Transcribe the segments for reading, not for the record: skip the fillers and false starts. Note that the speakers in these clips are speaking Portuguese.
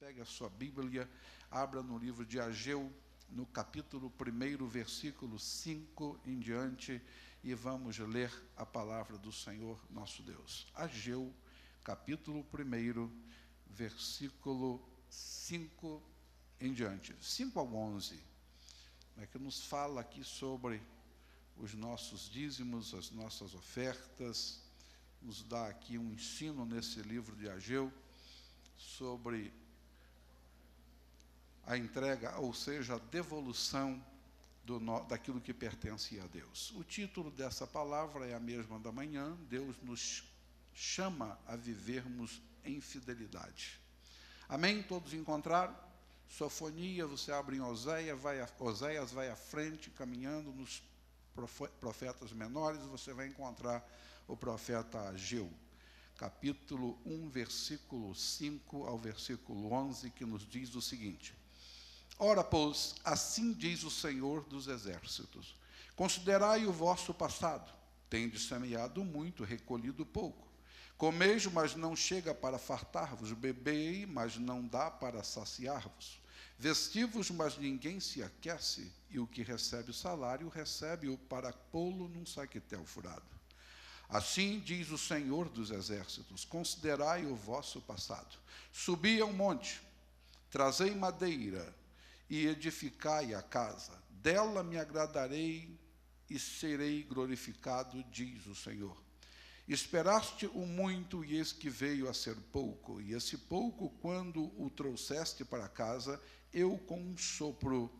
Pegue a sua Bíblia, abra no livro de Ageu, no capítulo 1, versículo 5 em diante, e vamos ler a palavra do Senhor nosso Deus. Ageu, capítulo 1, versículo 5 em diante, 5 ao 11, que nos fala aqui sobre os nossos dízimos, as nossas ofertas, nos dá aqui um ensino nesse livro de Ageu sobre a entrega, ou seja, a devolução daquilo que pertencia a Deus. O título dessa palavra é a mesma da manhã: Deus nos chama a vivermos em fidelidade. Amém? Todos encontraram? Sofonia, você abre em Oséias, vai à frente, caminhando nos profetas menores, você vai encontrar o profeta Ageu. Capítulo 1, versículo 5 ao versículo 11, que nos diz o seguinte: Ora, pois, assim diz o Senhor dos Exércitos: Considerai o vosso passado. Tendes semeado muito, recolhido pouco. Comeis, mas não chega para fartar-vos. Bebei, mas não dá para saciar-vos. Vesti-vos, mas ninguém se aquece. E o que recebe o salário, recebe-o para pô-lo num saquetel furado. Assim diz o Senhor dos Exércitos: Considerai o vosso passado. Subi ao monte, trazei madeira, e edificai a casa, dela me agradarei e serei glorificado, diz o Senhor. Esperaste o muito, e eis que veio a ser pouco, e esse pouco, quando o trouxeste para casa, eu com um sopro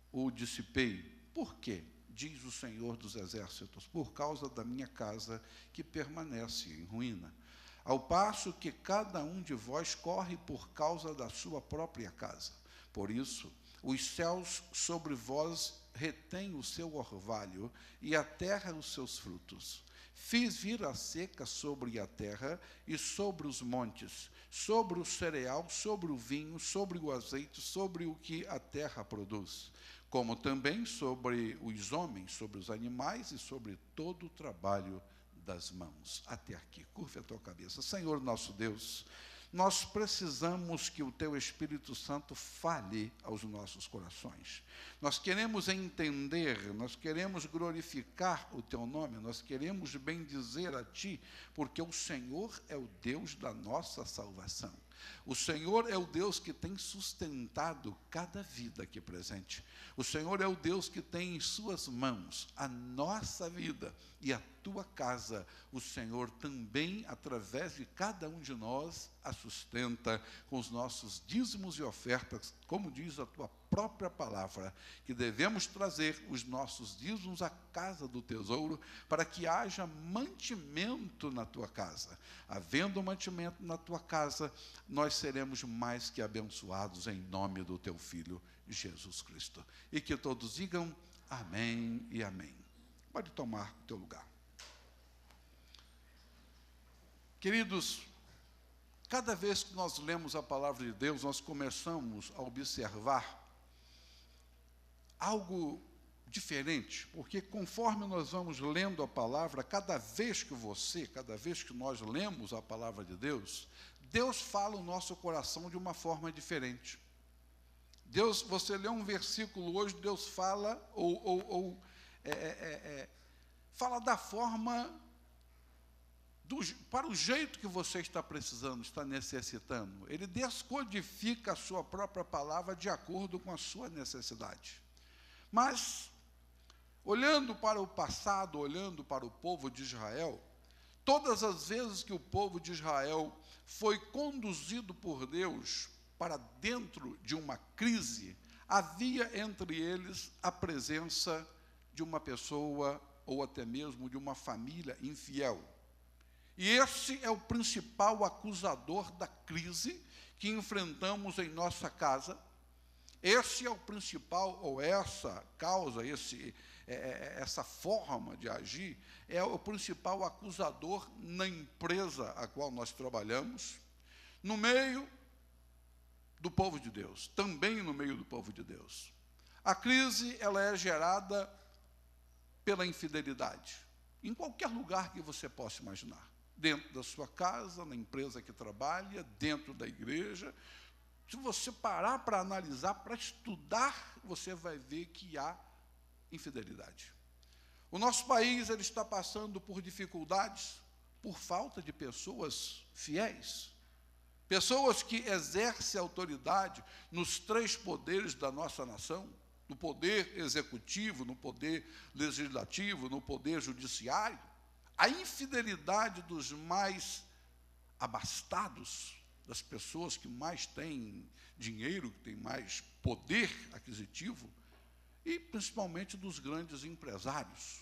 o dissipei. Por quê? Diz o Senhor dos Exércitos: por causa da minha casa, que permanece em ruína. Ao passo que cada um de vós corre por causa da sua própria casa. Por isso, os céus sobre vós retêm o seu orvalho, e a terra os seus frutos. Fiz vir a seca sobre a terra e sobre os montes, sobre o cereal, sobre o vinho, sobre o azeite, sobre o que a terra produz, como também sobre os homens, sobre os animais e sobre todo o trabalho das mãos. Até aqui, curva a tua cabeça. Senhor nosso Deus, nós precisamos que o Teu Espírito Santo fale aos nossos corações. Nós queremos entender, nós queremos glorificar o Teu nome, nós queremos bendizer a Ti, porque o Senhor é o Deus da nossa salvação. O Senhor é o Deus que tem sustentado cada vida aqui presente. O Senhor é o Deus que tem em suas mãos a nossa vida e a tua casa. O Senhor também, através de cada um de nós, a sustenta com os nossos dízimos e ofertas, como diz a tua própria palavra, que devemos trazer os nossos dízimos à casa do tesouro, para que haja mantimento na tua casa. Havendo mantimento na tua casa, nós seremos mais que abençoados em nome do teu Filho, Jesus Cristo. E que todos digam amém e amém. Pode tomar o teu lugar. Queridos, cada vez que nós lemos a palavra de Deus, nós começamos a observar algo diferente, porque conforme nós vamos lendo a palavra, cada vez que nós lemos a palavra de Deus, Deus fala o nosso coração de uma forma diferente. Você lê um versículo hoje, Deus fala, fala da forma, para o jeito que você está precisando, está necessitando. Ele descodifica a sua própria palavra de acordo com a sua necessidade. Mas, olhando para o passado, olhando para o povo de Israel, todas as vezes que o povo de Israel foi conduzido por Deus para dentro de uma crise, havia entre eles a presença de uma pessoa, ou até mesmo de uma família infiel. E esse é o principal acusador da crise que enfrentamos em nossa casa. Esse é o principal, ou essa causa, essa forma de agir, é o principal acusador na empresa a qual nós trabalhamos, no meio do povo de Deus, também no meio do povo de Deus. A crise, ela é gerada pela infidelidade, em qualquer lugar que você possa imaginar. Dentro da sua casa, na empresa que trabalha, dentro da igreja, Se você parar para analisar, para estudar, você vai ver que há infidelidade. O nosso país ele está passando por dificuldades por falta de pessoas fiéis. Pessoas que exercem autoridade nos 3 poderes da nossa nação, no poder executivo, no poder legislativo, no poder judiciário. A infidelidade dos mais abastados, das pessoas que mais têm dinheiro, que têm mais poder aquisitivo, e principalmente dos grandes empresários.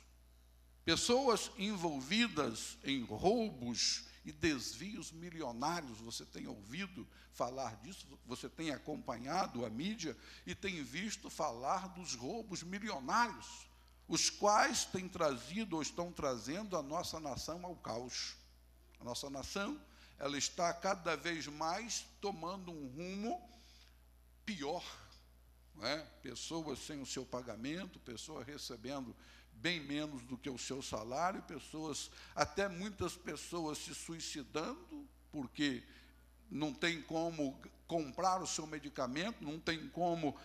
Pessoas envolvidas em roubos e desvios milionários, você tem ouvido falar disso, você tem acompanhado a mídia e tem visto falar dos roubos milionários, os quais têm trazido ou estão trazendo a nossa nação ao caos. A nossa nação, ela está cada vez mais tomando um rumo pior, não é? Pessoas sem o seu pagamento, pessoas recebendo bem menos do que o seu salário, até muitas pessoas se suicidando, porque não tem como comprar o seu medicamento, não tem como,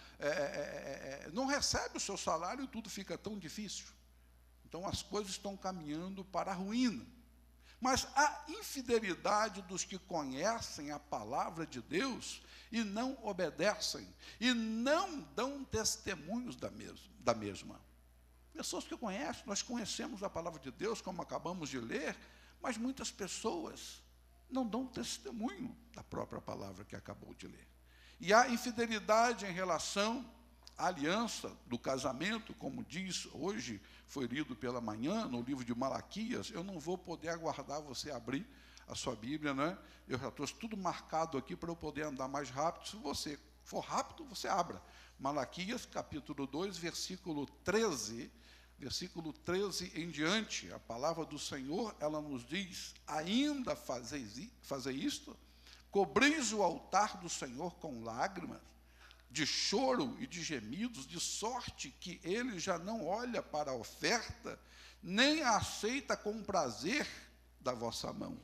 não recebe o seu salário e tudo fica tão difícil. Então, as coisas estão caminhando para a ruína. Mas a infidelidade dos que conhecem a palavra de Deus e não obedecem, e não dão testemunhos da mesma. Pessoas que conhecem, nós conhecemos a palavra de Deus, como acabamos de ler, mas muitas pessoas não dão testemunho da própria palavra que acabou de ler. E há infidelidade em relação à aliança do casamento, como diz hoje, foi lido pela manhã, no livro de Malaquias. Eu não vou poder aguardar você abrir a sua Bíblia, né? Eu já trouxe tudo marcado aqui para eu poder andar mais rápido. Se você for rápido, você abra. Malaquias, capítulo 2, versículo 13 em diante, a palavra do Senhor, ela nos diz: ainda fazei isto, cobris o altar do Senhor com lágrimas, de choro e de gemidos, de sorte que ele já não olha para a oferta, nem a aceita com prazer da vossa mão.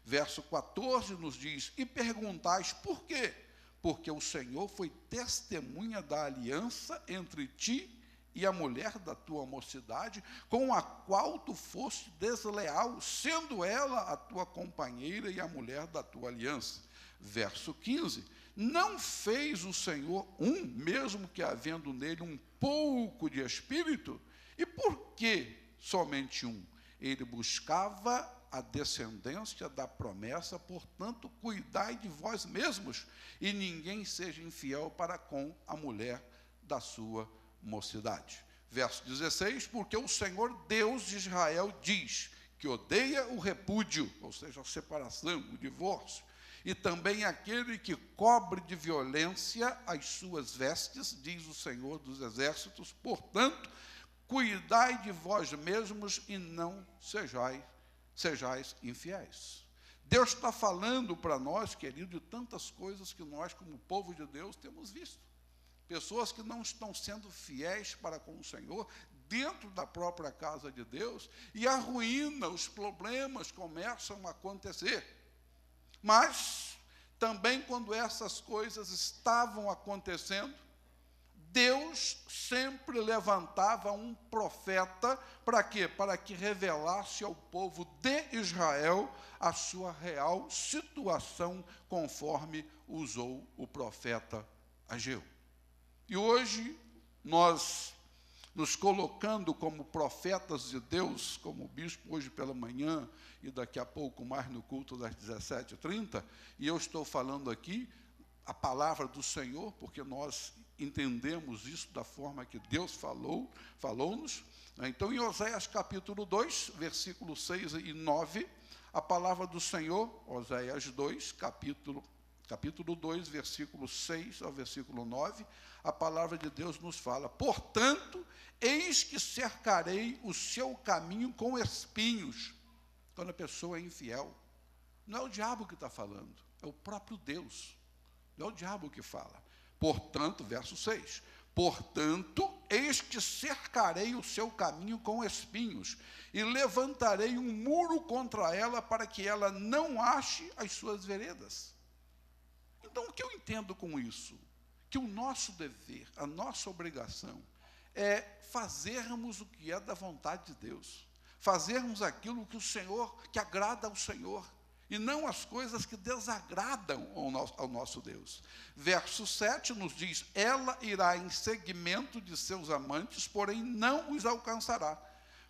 Verso 14 nos diz: e perguntais por quê? Porque o Senhor foi testemunha da aliança entre ti e a mulher da tua mocidade, com a qual tu foste desleal, sendo ela a tua companheira e a mulher da tua aliança. Verso 15, não fez o Senhor mesmo que havendo nele um pouco de espírito? E por que somente um? Ele buscava a descendência da promessa, portanto, cuidai de vós mesmos, e ninguém seja infiel para com a mulher da sua mocidade. Verso 16, porque o Senhor Deus de Israel diz que odeia o repúdio, ou seja, a separação, o divórcio, e também aquele que cobre de violência as suas vestes, diz o Senhor dos exércitos, portanto, cuidai de vós mesmos e não sejais infiéis. Deus está falando para nós, querido, de tantas coisas que nós, como povo de Deus, temos visto. Pessoas que não estão sendo fiéis para com o Senhor, dentro da própria casa de Deus, e a ruína, os problemas começam a acontecer. Mas, também quando essas coisas estavam acontecendo, Deus sempre levantava um profeta, para quê? Para que revelasse ao povo de Israel a sua real situação, conforme usou o profeta Ageu. E hoje, nós nos colocando como profetas de Deus, como o bispo hoje pela manhã, e daqui a pouco mais no culto das 17h30, e eu estou falando aqui a palavra do Senhor, porque nós entendemos isso da forma que Deus falou-nos. Então, em Oséias capítulo 2, versículos 6 e 9, a palavra do Senhor, Oséias 2, capítulo 2, versículo 6 ao versículo 9, a palavra de Deus nos fala: portanto, eis que cercarei o seu caminho com espinhos. Quando a pessoa é infiel, não é o diabo que está falando, é o próprio Deus, não é o diabo que fala. Portanto, verso 6, portanto, eis que cercarei o seu caminho com espinhos, e levantarei um muro contra ela, para que ela não ache as suas veredas. Então, o que eu entendo com isso? Que o nosso dever, a nossa obrigação, é fazermos o que é da vontade de Deus, fazermos aquilo que o Senhor, que agrada ao Senhor, e não as coisas que desagradam ao nosso Deus. Verso 7 nos diz: ela irá em seguimento de seus amantes, porém não os alcançará.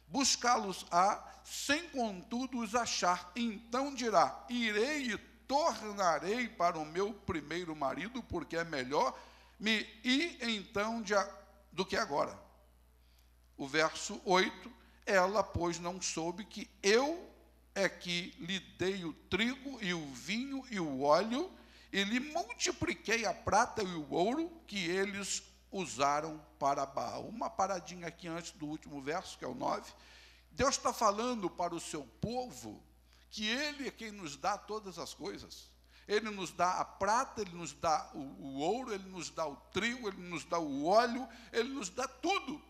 Buscá-los-á, sem contudo os achar. Então dirá: irei e tornarei para o meu primeiro marido, porque é melhor me ir então do que agora. O verso 8: ela, pois, não soube que eu é que lhe dei o trigo e o vinho e o óleo, e lhe multipliquei a prata e o ouro que eles usaram para Baal. Uma paradinha aqui antes do último verso, que é o 9. Deus está falando para o seu povo que Ele é quem nos dá todas as coisas. Ele nos dá a prata, Ele nos dá o ouro, Ele nos dá o trigo, Ele nos dá o óleo, Ele nos dá tudo.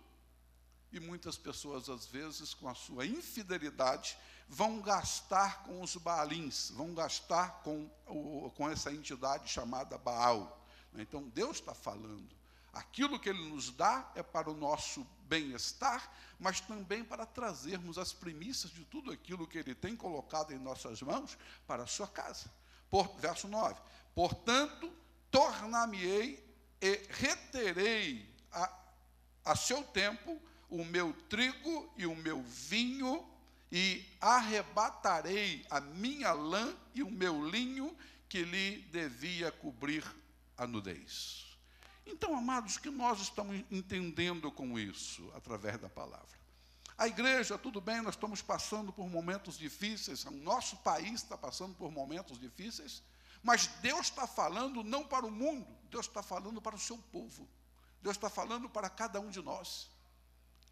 E muitas pessoas, às vezes, com a sua infidelidade, vão gastar com os Baalins, vão gastar com essa entidade chamada Baal. Então, Deus está falando. Aquilo que Ele nos dá é para o nosso bem-estar, mas também para trazermos as primícias de tudo aquilo que Ele tem colocado em nossas mãos para a sua casa. Verso 9: portanto, tornar-me-ei e reterei a seu tempo o meu trigo e o meu vinho, e arrebatarei a minha lã e o meu linho, que lhe devia cobrir a nudez. Então, amados, o que nós estamos entendendo com isso, através da palavra? A igreja, tudo bem, nós estamos passando por momentos difíceis, o nosso país está passando por momentos difíceis, mas Deus está falando não para o mundo, Deus está falando para o seu povo, Deus está falando para cada um de nós.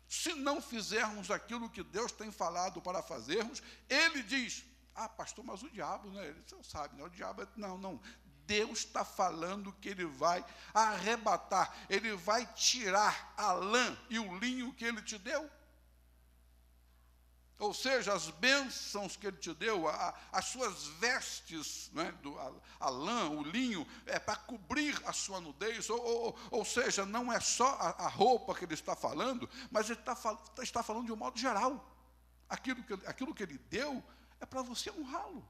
Se não fizermos aquilo que Deus tem falado para fazermos, Ele diz: ah, pastor, mas o diabo, né? Você sabe, né? O diabo não. Deus está falando que Ele vai arrebatar, Ele vai tirar a lã e o linho que Ele te deu. Ou seja, as bênçãos que Ele te deu, as suas vestes, né, a lã, o linho, é para cobrir a sua nudez. Ou seja, não é só a roupa que Ele está falando, mas Ele está falando de um modo geral. Aquilo que Ele deu é para você honrá-lo.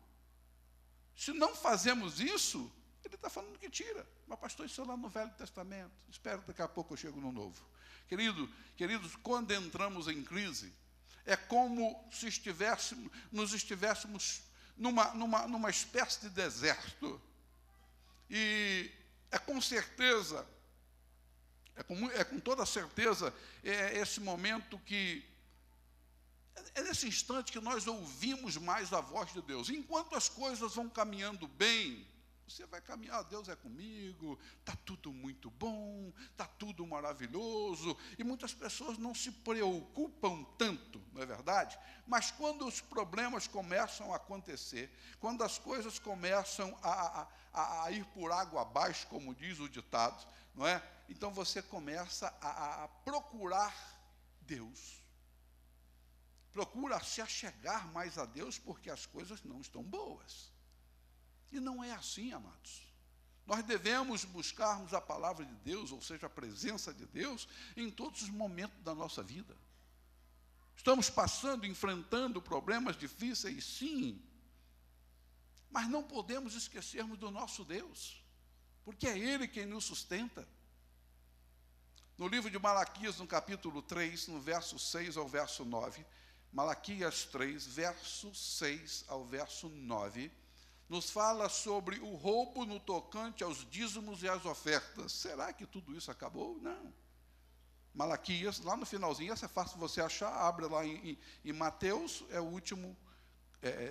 Se não fazemos isso, Ele está falando que tira. Mas, pastor, isso é lá no Velho Testamento. Espero que daqui a pouco eu chego no Novo. Queridos, quando entramos em crise, é como se nos estivéssemos numa espécie de deserto. E é com certeza, com toda certeza, é esse momento é nesse instante que nós ouvimos mais a voz de Deus. Enquanto as coisas vão caminhando bem, você vai caminhar: Deus é comigo, está tudo muito bom, está tudo maravilhoso. E muitas pessoas não se preocupam tanto, não é verdade? Mas quando os problemas começam a acontecer, quando as coisas começam a ir por água abaixo, como diz o ditado, não é? Então você começa a procurar Deus. Procura se achegar mais a Deus, porque as coisas não estão boas. E não é assim, amados. Nós devemos buscarmos a palavra de Deus, ou seja, a presença de Deus, em todos os momentos da nossa vida. Estamos enfrentando problemas difíceis, sim, mas não podemos esquecermos do nosso Deus, porque é Ele quem nos sustenta. No livro de Malaquias, no capítulo 3, no verso 6 ao verso 9, Malaquias 3, verso 6 ao verso 9, nos fala sobre o roubo no tocante aos dízimos e às ofertas. Será que tudo isso acabou? Não. Malaquias, lá no finalzinho, essa é fácil você achar, abre lá em Mateus, é o último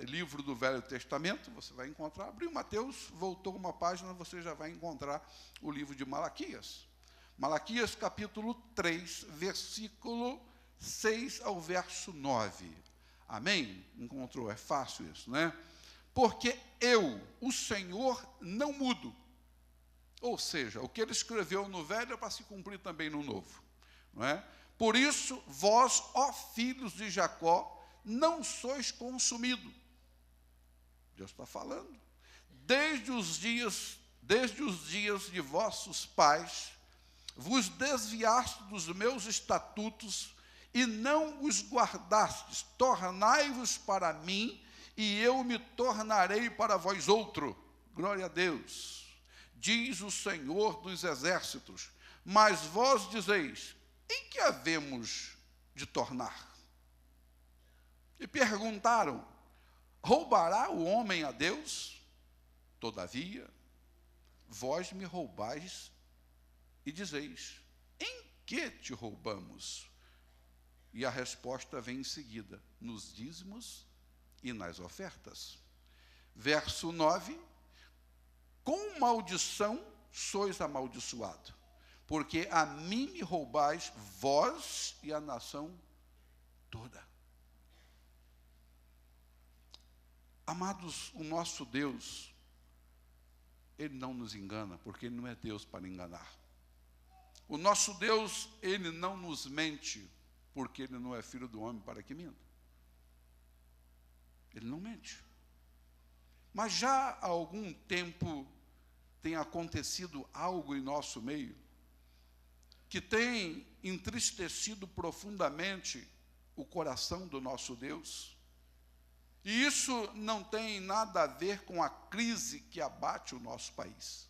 livro do Velho Testamento, você vai encontrar. Abriu Mateus, voltou uma página, você já vai encontrar o livro de Malaquias. Malaquias capítulo 3, versículo 6 ao verso 9. Amém? Encontrou, é fácil isso, né? Porque eu, o Senhor, não mudo. Ou seja, o que ele escreveu no Velho é para se cumprir também no Novo. Não é? Por isso, vós, ó filhos de Jacó, não sois consumidos. Deus está falando. Desde os dias desde os dias de vossos pais, vos desviaste dos meus estatutos e não os guardastes. Tornai-vos para mim, e eu me tornarei para vós outro. Glória a Deus. Diz o Senhor dos exércitos. Mas vós dizeis, em que havemos de tornar? E perguntaram, roubará o homem a Deus? Todavia, vós me roubais e dizeis, em que te roubamos? E a resposta vem em seguida, nos dízimos e nas ofertas. Verso 9, com maldição sois amaldiçoado, porque a mim me roubais, vós e a nação toda. Amados, o nosso Deus, Ele não nos engana, porque Ele não é Deus para enganar. O nosso Deus, Ele não nos mente, porque Ele não é filho do homem para que minta. Ele não mente. Mas já há algum tempo tem acontecido algo em nosso meio que tem entristecido profundamente o coração do nosso Deus. E isso não tem nada a ver com a crise que abate o nosso país.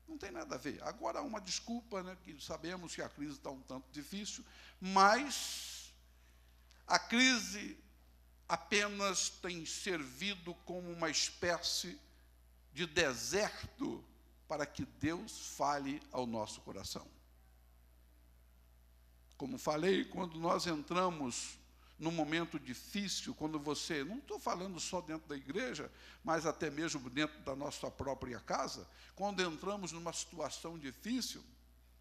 Não tem nada a ver. Agora, uma desculpa, né, que sabemos que a crise está um tanto difícil, mas a crise apenas tem servido como uma espécie de deserto para que Deus fale ao nosso coração. Como falei, quando nós entramos num momento difícil, quando você, não estou falando só dentro da igreja, mas até mesmo dentro da nossa própria casa, quando entramos numa situação difícil,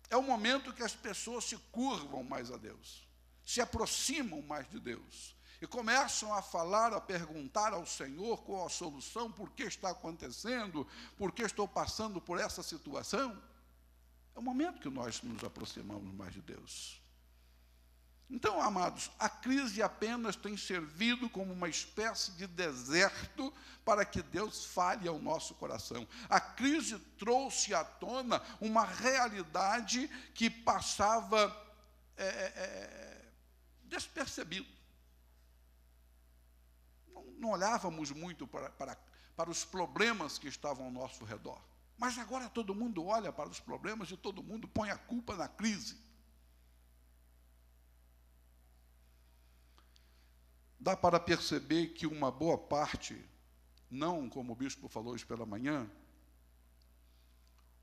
é o momento que as pessoas se curvam mais a Deus, se aproximam mais de Deus, e começam a falar, a perguntar ao Senhor qual a solução, por que está acontecendo, por que estou passando por essa situação. É o momento que nós nos aproximamos mais de Deus. Então, amados, a crise apenas tem servido como uma espécie de deserto para que Deus fale ao nosso coração. A crise trouxe à tona uma realidade que passava despercebido. Não olhávamos muito para os problemas que estavam ao nosso redor. Mas agora todo mundo olha para os problemas e todo mundo põe a culpa na crise. Dá para perceber que uma boa parte, não como o bispo falou hoje pela manhã,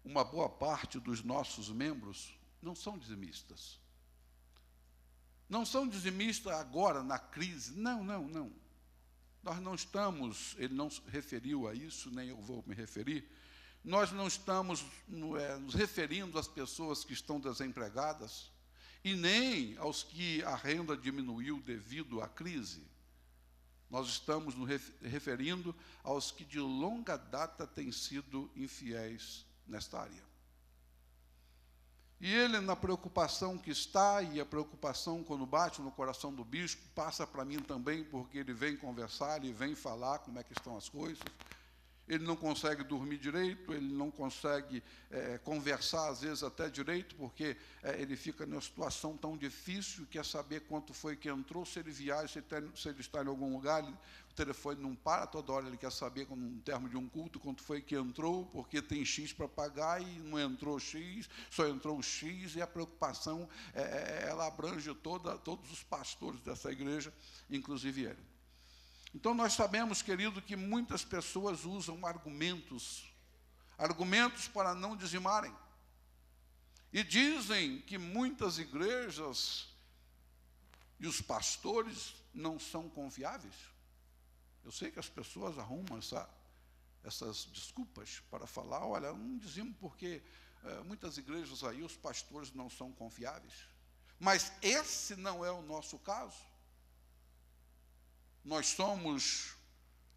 uma boa parte dos nossos membros não são dizimistas. Não são dizimistas agora na crise. Não. Nós não estamos, ele não se referiu a isso, nem eu vou me referir, nós não estamos nos referindo às pessoas que estão desempregadas, e nem aos que a renda diminuiu devido à crise. Nós estamos nos referindo aos que de longa data têm sido infiéis nesta área. E ele, na preocupação que está, e a preocupação quando bate no coração do bispo, passa para mim também, porque ele vem conversar, ele vem falar como é que estão as coisas. Ele não consegue dormir direito, ele não consegue conversar, às vezes, até direito, porque ele fica numa situação tão difícil, quer saber quanto foi que entrou, se ele viaja, se ele está em algum lugar, o telefone não para, toda hora ele quer saber, no termo de um culto, quanto foi que entrou, porque tem X para pagar e não entrou X, só entrou X, e a preocupação, ela abrange todos os pastores dessa igreja, inclusive ele. Então, nós sabemos, querido, que muitas pessoas usam argumentos para não dizimarem. E dizem que muitas igrejas e os pastores não são confiáveis. Eu sei que as pessoas arrumam essas desculpas para falar, olha, não dizimo porque muitas igrejas aí os pastores não são confiáveis. Mas esse não é o nosso caso. Nós somos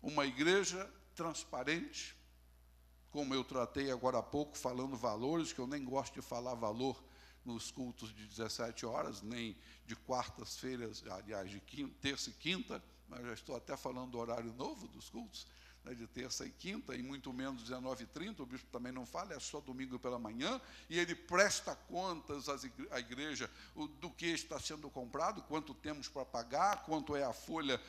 uma igreja transparente, como eu tratei agora há pouco, falando valores, que eu nem gosto de falar valor nos cultos de 17 horas, nem de quartas-feiras, aliás, de terça e quinta, mas já estou até falando do horário novo dos cultos, né, de terça e quinta, e muito menos 19h30, o bispo também não fala, é só domingo pela manhã, e ele presta contas à igreja do que está sendo comprado, quanto temos para pagar, quanto é a folha,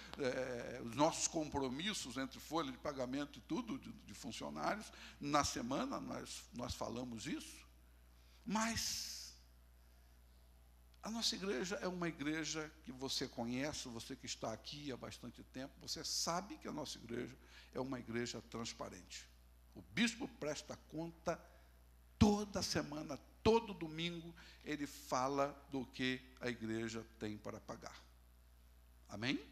os nossos compromissos entre folha de pagamento e tudo, de funcionários. Na semana nós falamos isso, mas a nossa igreja é uma igreja que você conhece, você que está aqui há bastante tempo, você sabe que a nossa igreja é uma igreja transparente. O bispo presta conta toda semana, todo domingo, ele fala do que a igreja tem para pagar. Amém?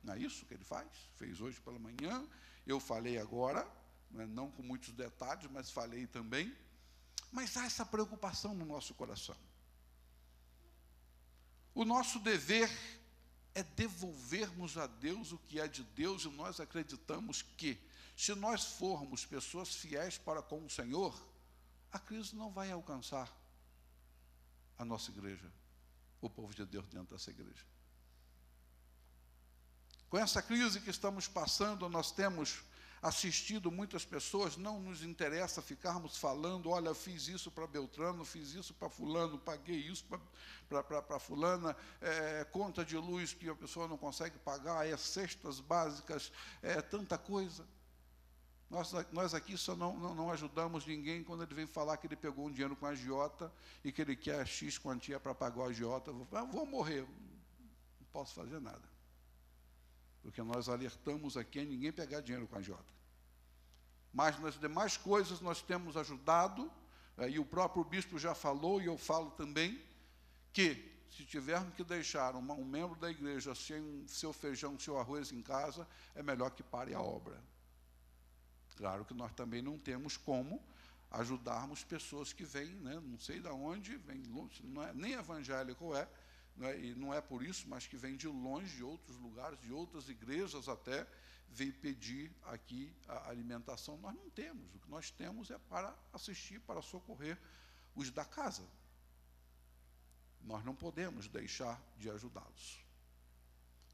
Não é isso que ele faz? Fez hoje pela manhã, eu falei agora, não com muitos detalhes, mas falei também. Mas há essa preocupação no nosso coração. O nosso dever é devolvermos a Deus o que é de Deus, e nós acreditamos que, se nós formos pessoas fiéis para com o Senhor, a crise não vai alcançar a nossa igreja, o povo de Deus dentro dessa igreja. Com essa crise que estamos passando, nós temos assistido muitas pessoas, não nos interessa ficarmos falando, olha, eu fiz isso para Beltrano, fiz isso para fulano, paguei isso para fulana, conta de luz que a pessoa não consegue pagar, cestas básicas, tanta coisa. Nós aqui só não ajudamos ninguém quando ele vem falar que ele pegou um dinheiro com a agiota e que ele quer X quantia para pagar o agiota. Vou morrer, não posso fazer nada. Porque nós alertamos aqui a ninguém pegar dinheiro com a agiota. Mas nas demais coisas nós temos ajudado, e o próprio bispo já falou, e eu falo também, que se tivermos que deixar um membro da igreja sem seu feijão, seu arroz em casa, é melhor que pare a obra. Claro que nós também não temos como ajudarmos pessoas que vêm, não sei de onde, vêm longe, não é, nem evangélico e não é por isso, mas que vêm de longe, de outros lugares, de outras igrejas até, vem pedir aqui a alimentação. Nós não temos, o que nós temos é para assistir, para socorrer os da casa. Nós não podemos deixar de ajudá-los.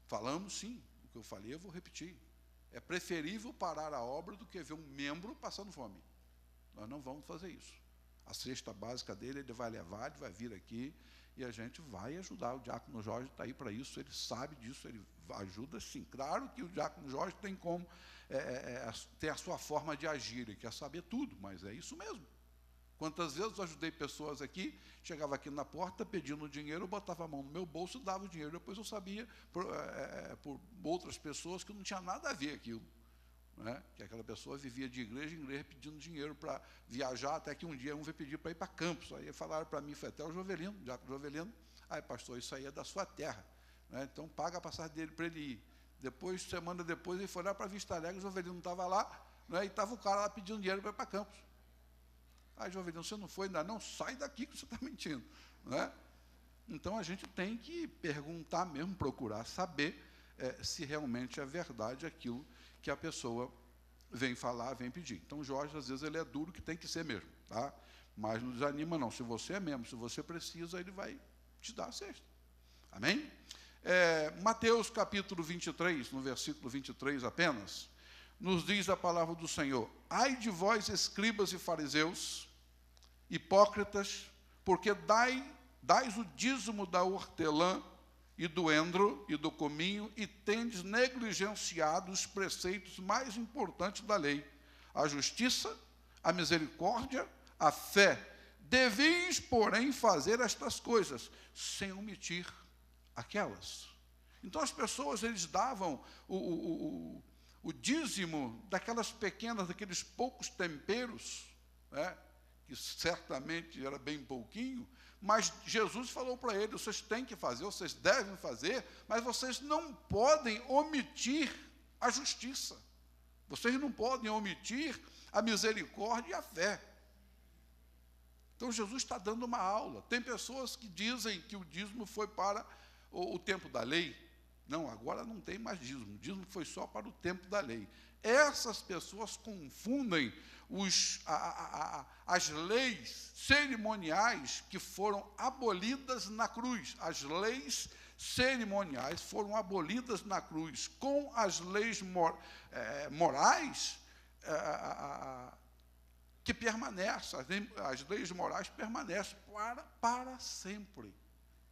Falamos sim, o que eu falei eu vou repetir. É preferível parar a obra do que ver um membro passando fome. Nós não vamos fazer isso. A cesta básica dele, ele vai levar, ele vai vir aqui, e a gente vai ajudar. O diácono Jorge está aí para isso, ele sabe disso, ele ajuda sim. Claro que o diácono Jorge tem como ter a sua forma de agir, ele quer saber tudo, mas é isso mesmo. Quantas vezes eu ajudei pessoas aqui, chegava aqui na porta pedindo dinheiro, eu botava a mão no meu bolso e dava o dinheiro. Depois eu sabia, por outras pessoas, que não tinha nada a ver aquilo. Que aquela pessoa vivia de igreja em igreja pedindo dinheiro para viajar, até que um dia um veio pedir para ir para Campos. Aí falaram para mim, foi até o Jovelino, o diácono Jovelino, pastor, isso aí é da sua terra, então paga a passagem dele para ele ir. Depois, semana depois, ele foi lá para Vista Alegre, o Jovelino estava lá, e estava o cara lá pedindo dinheiro para ir para Campos. Jovelino, você não foi ainda não? Sai daqui que você está mentindo. Então a gente tem que perguntar mesmo, procurar saber se realmente é verdade aquilo que a pessoa vem falar, vem pedir. Então, Jorge, às vezes, ele é duro, que tem que ser mesmo, tá? Mas não desanima, não. Se você é mesmo, se você precisa, ele vai te dar a cesta. Amém? Mateus, capítulo 23, no versículo 23 apenas, nos diz a palavra do Senhor: ai de vós, escribas e fariseus, hipócritas, porque dais o dízimo da hortelã, e do endro, e do cominho, e tendes negligenciado os preceitos mais importantes da lei, a justiça, a misericórdia, a fé. Deveis, porém, fazer estas coisas, sem omitir aquelas. Então, as pessoas, eles davam o dízimo daquelas pequenas, daqueles poucos temperos, que certamente era bem pouquinho, mas Jesus falou para eles, vocês têm que fazer, vocês devem fazer, mas vocês não podem omitir a justiça. Vocês não podem omitir a misericórdia e a fé. Então, Jesus está dando uma aula. Tem pessoas que dizem que o dízimo foi para o tempo da lei. Não, agora não tem mais dízimo. O dízimo foi só para o tempo da lei. Essas pessoas confundem as leis cerimoniais que foram abolidas na cruz, as leis cerimoniais foram abolidas na cruz. Com as leis morais que permanecem, as leis morais permanecem para sempre.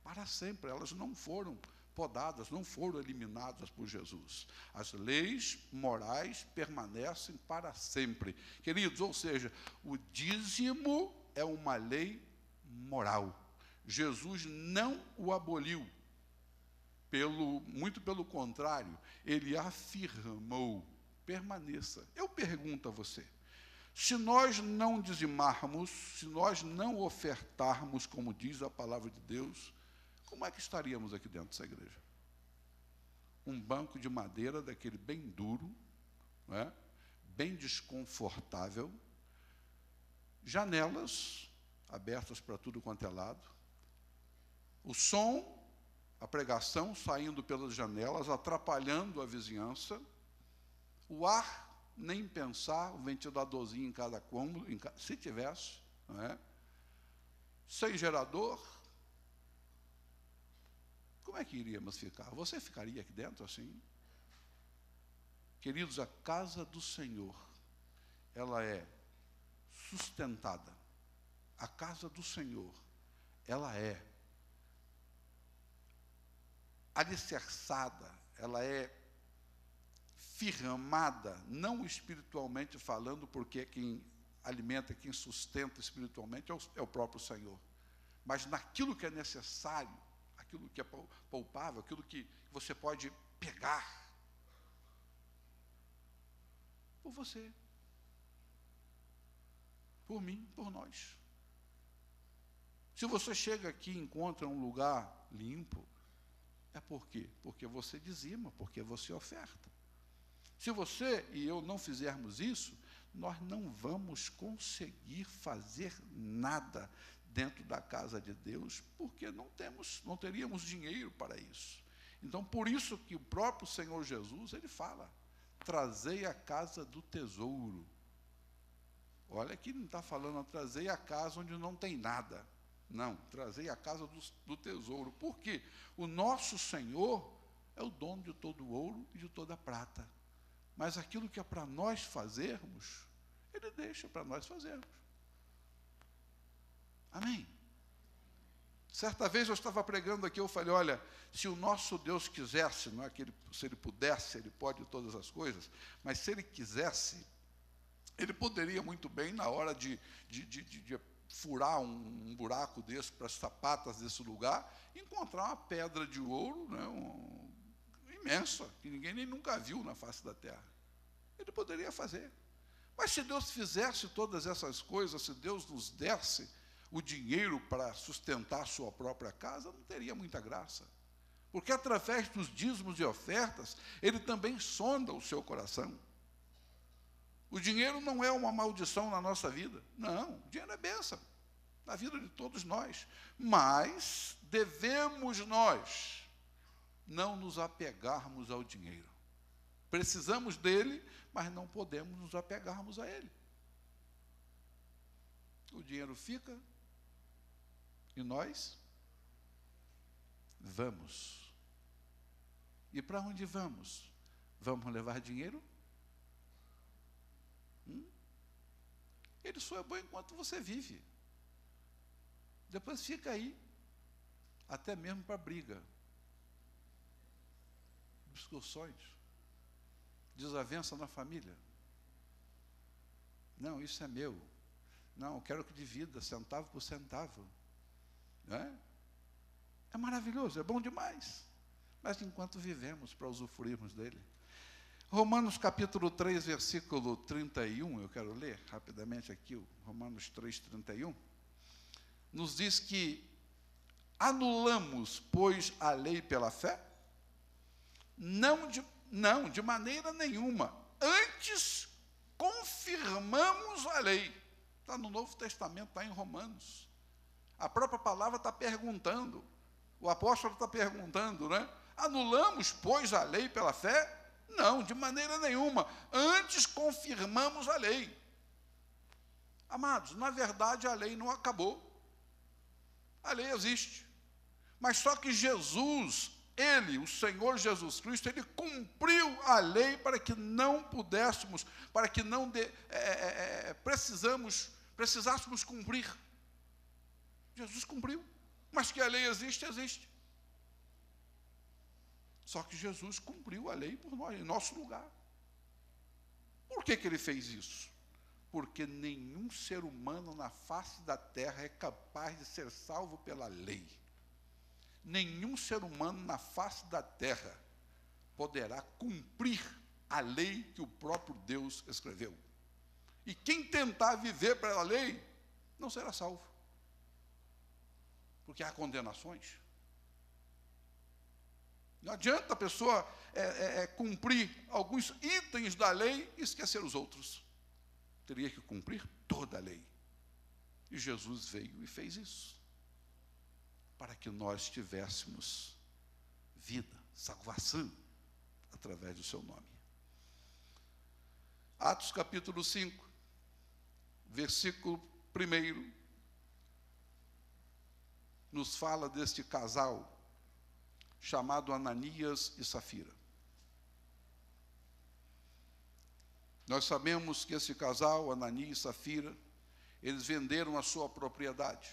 Para sempre, elas não foram podadas, não foram eliminadas por Jesus. As leis morais permanecem para sempre. Queridos, ou seja, o dízimo é uma lei moral. Jesus não o aboliu. Muito pelo contrário, ele afirmou: permaneça. Eu pergunto a você, se nós não dizimarmos, se nós não ofertarmos, como diz a palavra de Deus, como é que estaríamos aqui dentro dessa igreja? Um banco de madeira daquele bem duro, não é? Bem desconfortável, janelas abertas para tudo quanto é lado, o som, a pregação saindo pelas janelas, atrapalhando a vizinhança, o ar, nem pensar, o ventiladorzinho em cada cômodo, se tivesse, não é? Sem gerador. Como é que iríamos ficar? Você ficaria aqui dentro assim? Queridos, a casa do Senhor, ela é sustentada. A casa do Senhor, ela é alicerçada, ela é firmada, não espiritualmente falando, porque quem alimenta, quem sustenta espiritualmente é o próprio Senhor, mas naquilo que é necessário, aquilo que é palpável, aquilo que você pode pegar por você, por mim, por nós. Se você chega aqui e encontra um lugar limpo, é por quê? Porque você dizima, porque você oferta. Se você e eu não fizermos isso, nós não vamos conseguir fazer nada dentro da casa de Deus, porque não teríamos dinheiro para isso. Então, por isso que o próprio Senhor Jesus, ele fala: trazei a casa do tesouro. Olha que não está falando, trazei a casa onde não tem nada. Não, trazei a casa do tesouro. Por quê? O nosso Senhor é o dono de todo o ouro e de toda a prata. Mas aquilo que é para nós fazermos, ele deixa para nós fazermos. Amém? Certa vez eu estava pregando aqui, eu falei: olha, se o nosso Deus quisesse, não é que se ele pudesse, ele pode todas as coisas, mas se ele quisesse, ele poderia muito bem, na hora de furar um buraco desse para as sapatas desse lugar, encontrar uma pedra de ouro, né, imensa, que ninguém nem nunca viu na face da terra. Ele poderia fazer. Mas se Deus fizesse todas essas coisas, se Deus nos desse o dinheiro para sustentar a sua própria casa, não teria muita graça. Porque através dos dízimos e ofertas, ele também sonda o seu coração. O dinheiro não é uma maldição na nossa vida. Não, o dinheiro é bênção na vida de todos nós. Mas devemos nós não nos apegarmos ao dinheiro. Precisamos dele, mas não podemos nos apegarmos a ele. O dinheiro fica e nós vamos. E para onde vamos? Vamos levar dinheiro? Ele só é bom enquanto você vive. Depois fica aí, até mesmo para briga, discussões, desavença na família. Não, isso é meu. Não, eu quero que divida, centavo por centavo. Não é? É maravilhoso, é bom demais. Mas enquanto vivemos para usufruirmos dele. Romanos capítulo 3, versículo 31, eu quero ler rapidamente aqui, o Romanos 3, 31, nos diz que anulamos, pois, a lei pela fé? Não, de maneira nenhuma. Antes, confirmamos a lei. Está no Novo Testamento, está em Romanos. A própria palavra está perguntando, o apóstolo está perguntando, né? Anulamos, pois, a lei pela fé? Não, de maneira nenhuma. Antes confirmamos a lei. Amados, na verdade a lei não acabou. A lei existe. Mas só que Jesus ele, o Senhor Jesus Cristo, ele cumpriu a lei para que não pudéssemos, para que não precisássemos cumprir. Jesus cumpriu, mas que a lei existe, existe. Só que Jesus cumpriu a lei por nós, em nosso lugar. Por que ele fez isso? Porque nenhum ser humano na face da terra é capaz de ser salvo pela lei. Nenhum ser humano na face da terra poderá cumprir a lei que o próprio Deus escreveu. E quem tentar viver pela lei, não será salvo. Porque há condenações. Não adianta a pessoa cumprir alguns itens da lei e esquecer os outros. Teria que cumprir toda a lei. E Jesus veio e fez isso, para que nós tivéssemos vida, salvação, através do seu nome. Atos capítulo 5, versículo 1, nos fala deste casal, chamado Ananias e Safira. Nós sabemos que esse casal, Ananias e Safira, eles venderam a sua propriedade.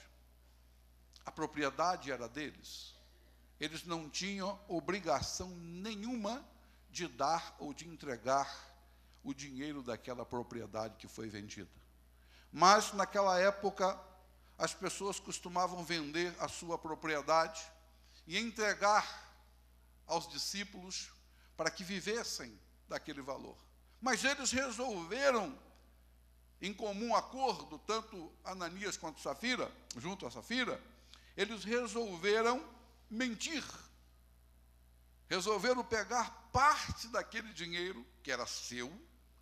A propriedade era deles. Eles não tinham obrigação nenhuma de dar ou de entregar o dinheiro daquela propriedade que foi vendida. Mas, naquela época, as pessoas costumavam vender a sua propriedade e entregar aos discípulos para que vivessem daquele valor. Mas eles resolveram, em comum acordo, tanto Ananias quanto Safira, junto a Safira, eles resolveram mentir. Resolveram pegar parte daquele dinheiro, que era seu,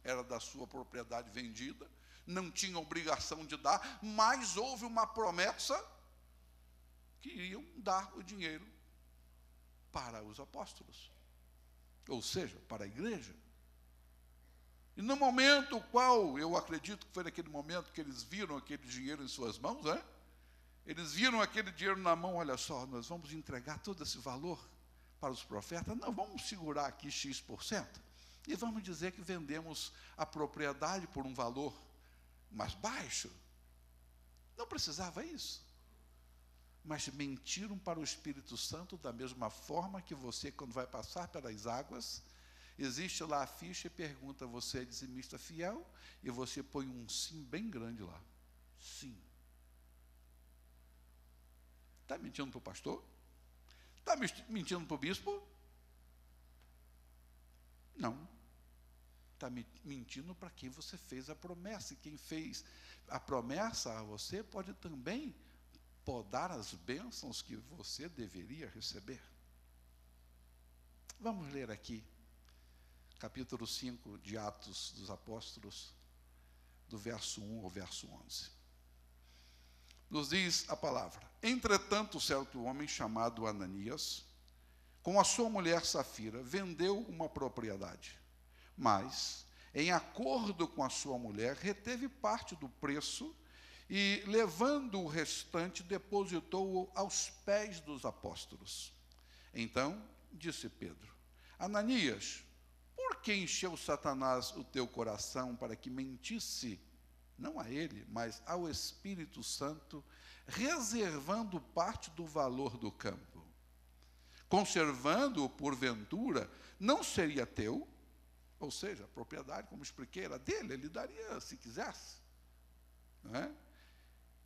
era da sua propriedade vendida, não tinha obrigação de dar, mas houve uma promessa que iriam dar o dinheiro para os apóstolos, ou seja, para a igreja. E no momento qual, eu acredito que foi naquele momento que eles viram aquele dinheiro em suas mãos, eles viram aquele dinheiro na mão, olha só, nós vamos entregar todo esse valor para os profetas, não, vamos segurar aqui X%, e vamos dizer que vendemos a propriedade por um valor mais baixo. Não precisava isso. Mas mentiram para o Espírito Santo da mesma forma que você, quando vai passar pelas águas, existe lá a ficha e pergunta, você é dizimista fiel? E você põe um sim bem grande lá. Sim. Está mentindo para o pastor? Está mentindo para o bispo? Não. Está mentindo para quem você fez a promessa. E quem fez a promessa a você pode também podar as bênçãos que você deveria receber. Vamos ler aqui, capítulo 5 de Atos dos Apóstolos, do verso 1 ao verso 11. Nos diz a palavra: entretanto, certo homem chamado Ananias, com a sua mulher Safira, vendeu uma propriedade, mas, em acordo com a sua mulher, reteve parte do preço e, levando o restante, depositou-o aos pés dos apóstolos. Então, disse Pedro: Ananias, por que encheu Satanás o teu coração para que mentisse, não a ele, mas ao Espírito Santo, reservando parte do valor do campo? Conservando-o, porventura, não seria teu? Ou seja, a propriedade, como expliquei, era dele, ele daria se quisesse. Não é?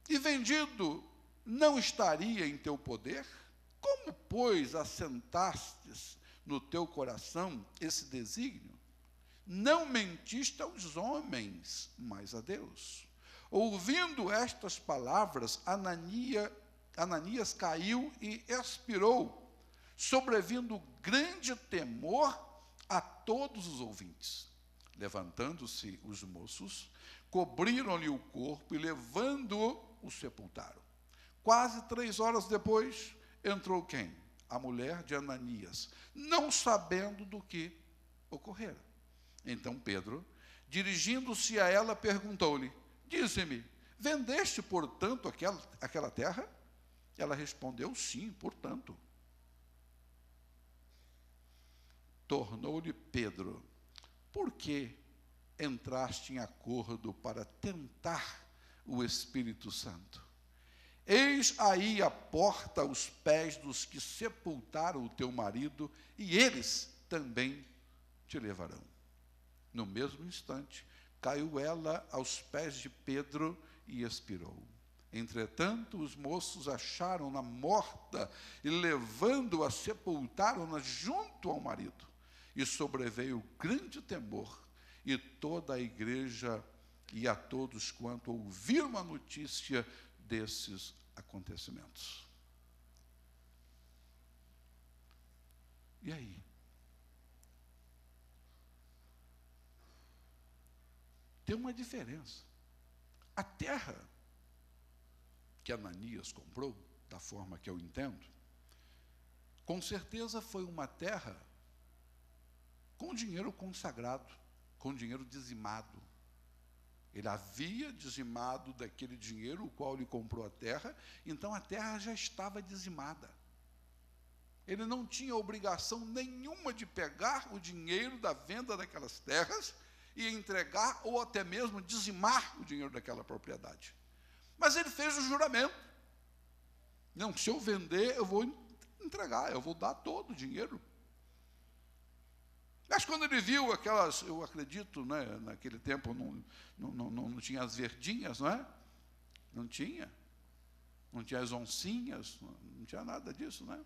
E vendido, não estaria em teu poder? Como, pois, assentastes no teu coração esse desígnio? Não mentiste aos homens, mas a Deus. Ouvindo estas palavras, Ananias caiu e expirou, sobrevindo grande temor a todos os ouvintes. Levantando-se os moços, cobriram-lhe o corpo e, levando-o, o sepultaram. Quase 3 horas depois, entrou quem? A mulher de Ananias, não sabendo do que ocorrera. Então Pedro, dirigindo-se a ela, perguntou-lhe: dize-me, vendeste, portanto, aquela terra? Ela respondeu: sim, portanto. tornou-lhe Pedro: por que entraste em acordo para tentar o Espírito Santo? Eis aí a porta aos pés dos que sepultaram o teu marido, e eles também te levarão. No mesmo instante, caiu ela aos pés de Pedro e expirou. Entretanto, os moços acharam-na morta e, levando-a, sepultaram-na junto ao marido. E sobreveio grande temor, e toda a igreja e a todos quanto ouviram a notícia desses acontecimentos. E aí? Tem uma diferença. A terra que Ananias comprou, da forma que eu entendo, com certeza foi uma terra com dinheiro consagrado, com dinheiro dizimado. Ele havia dizimado daquele dinheiro o qual ele comprou a terra, então a terra já estava dizimada. Ele não tinha obrigação nenhuma de pegar o dinheiro da venda daquelas terras e entregar, ou até mesmo dizimar o dinheiro daquela propriedade. Mas ele fez o juramento. Não, se eu vender, eu vou entregar, eu vou dar todo o dinheiro. Mas quando ele viu aquelas, eu acredito, né, naquele tempo não tinha as verdinhas, não é? Não tinha as oncinhas, não tinha nada disso, né?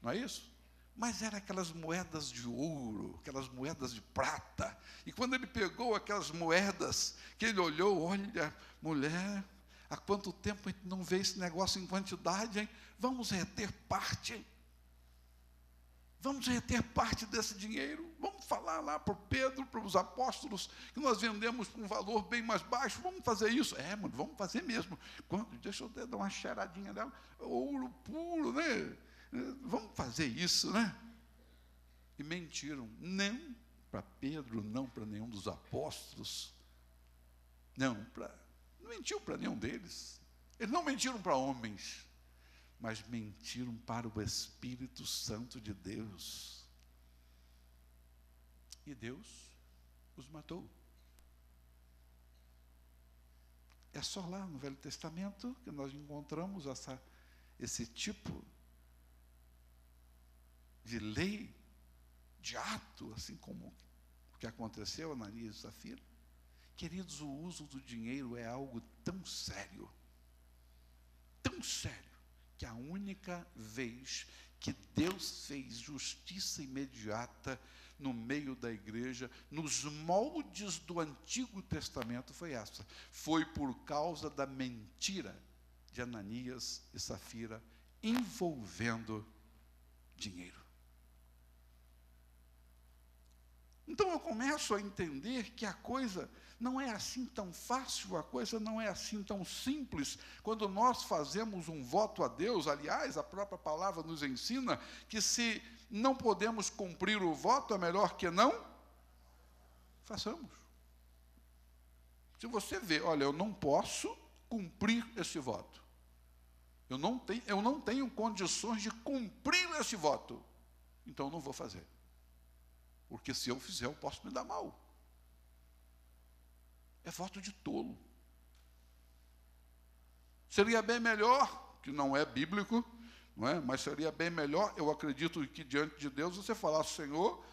Não é isso? Mas eram aquelas moedas de ouro, aquelas moedas de prata. E quando ele pegou aquelas moedas, que ele olhou, olha, mulher, há quanto tempo a gente não vê esse negócio em quantidade, hein? Vamos reter parte. Vamos reter parte desse dinheiro. Vamos falar lá para o Pedro, para os apóstolos, que nós vendemos por um valor bem mais baixo. Vamos fazer isso? Mano, vamos fazer mesmo. Deixa eu dar uma cheiradinha dela. Ouro puro, né? Vamos fazer isso, né? E mentiram. Não para Pedro, não para nenhum dos apóstolos. Não mentiu para nenhum deles. Eles não mentiram para homens, mas mentiram para o Espírito Santo de Deus. E Deus os matou. É só lá no Velho Testamento que nós encontramos esse tipo de lei, de ato, assim como o que aconteceu a Ananias e Safira. Queridos, o uso do dinheiro é algo tão sério, que a única vez que Deus fez justiça imediata no meio da igreja, nos moldes do Antigo Testamento, foi essa. Foi por causa da mentira de Ananias e Safira envolvendo dinheiro. Então eu começo a entender que a coisa não é assim tão fácil, a coisa não é assim tão simples. Quando nós fazemos um voto a Deus, aliás, a própria palavra nos ensina que se não podemos cumprir o voto, é melhor que não façamos. Se você vê, olha, eu não posso cumprir esse voto. Eu não tenho condições de cumprir esse voto. Então eu não vou fazer. Porque se eu fizer, eu posso me dar mal. É voto de tolo. Seria bem melhor, que não é bíblico, não é? Mas seria bem melhor, eu acredito que diante de Deus você falar: Senhor,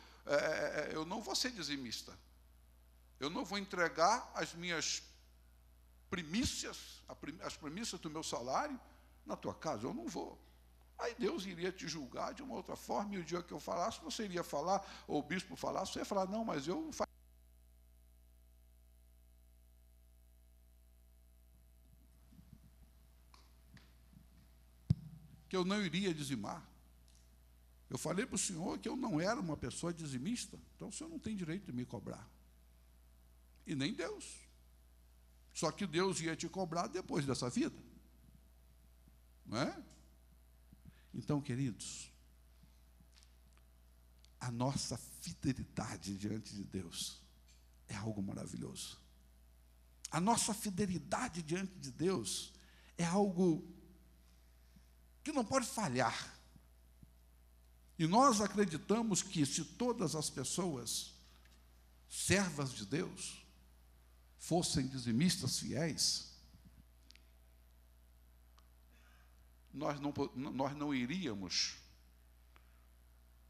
eu não vou ser dizimista. Eu não vou entregar as minhas primícias, as primícias do meu salário na tua casa, eu não vou. Aí Deus iria te julgar de uma outra forma, e o dia que eu falasse, você iria falar, ou o bispo falasse, você ia falar: não, mas eu faço. Que eu não iria dizimar. Eu falei para o senhor que eu não era uma pessoa dizimista, então o senhor não tem direito de me cobrar. E nem Deus. Só que Deus ia te cobrar depois dessa vida. Não é? Então, queridos, a nossa fidelidade diante de Deus é algo maravilhoso. A nossa fidelidade diante de Deus é algo que não pode falhar. E nós acreditamos que se todas as pessoas, servas de Deus, fossem dizimistas fiéis, nós não iríamos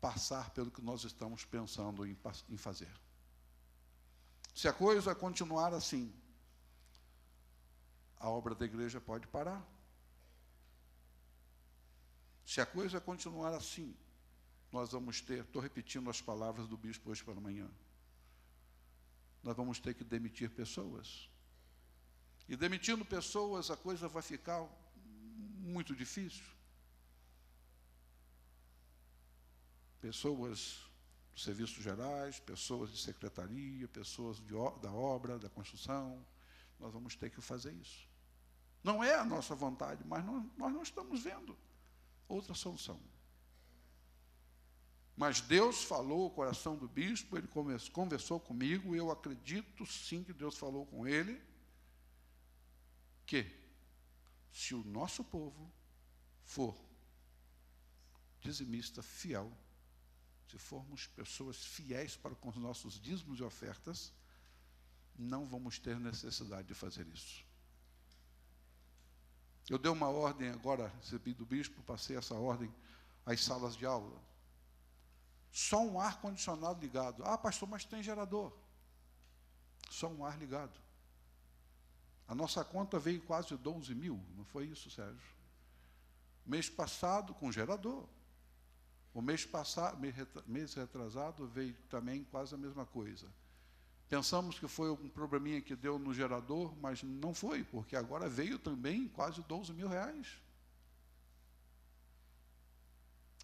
passar pelo que nós estamos pensando em fazer. Se a coisa continuar assim, a obra da igreja pode parar. Se a coisa continuar assim, nós vamos ter, estou repetindo as palavras do bispo hoje pela manhã, nós vamos ter que demitir pessoas. E demitindo pessoas, a coisa vai ficar muito difícil. Pessoas dos serviços gerais, pessoas de secretaria, pessoas da obra, da construção, nós vamos ter que fazer isso. Não é a nossa vontade, mas nós não estamos vendo outra solução. Mas Deus falou o coração do bispo, ele conversou comigo, e eu acredito sim que Deus falou com ele, que se o nosso povo for dizimista, fiel, se formos pessoas fiéis para com os nossos dízimos e ofertas, não vamos ter necessidade de fazer isso. Eu dei uma ordem agora, recebi do bispo, passei essa ordem às salas de aula. Só um ar-condicionado ligado. Ah, pastor, mas tem gerador. Só um ar ligado. A nossa conta veio quase 12 mil, não foi isso, Sérgio? Mês passado, com gerador. O mês retrasado, veio também quase a mesma coisa. Pensamos que foi um probleminha que deu no gerador, mas não foi, porque agora veio também quase 12 mil reais.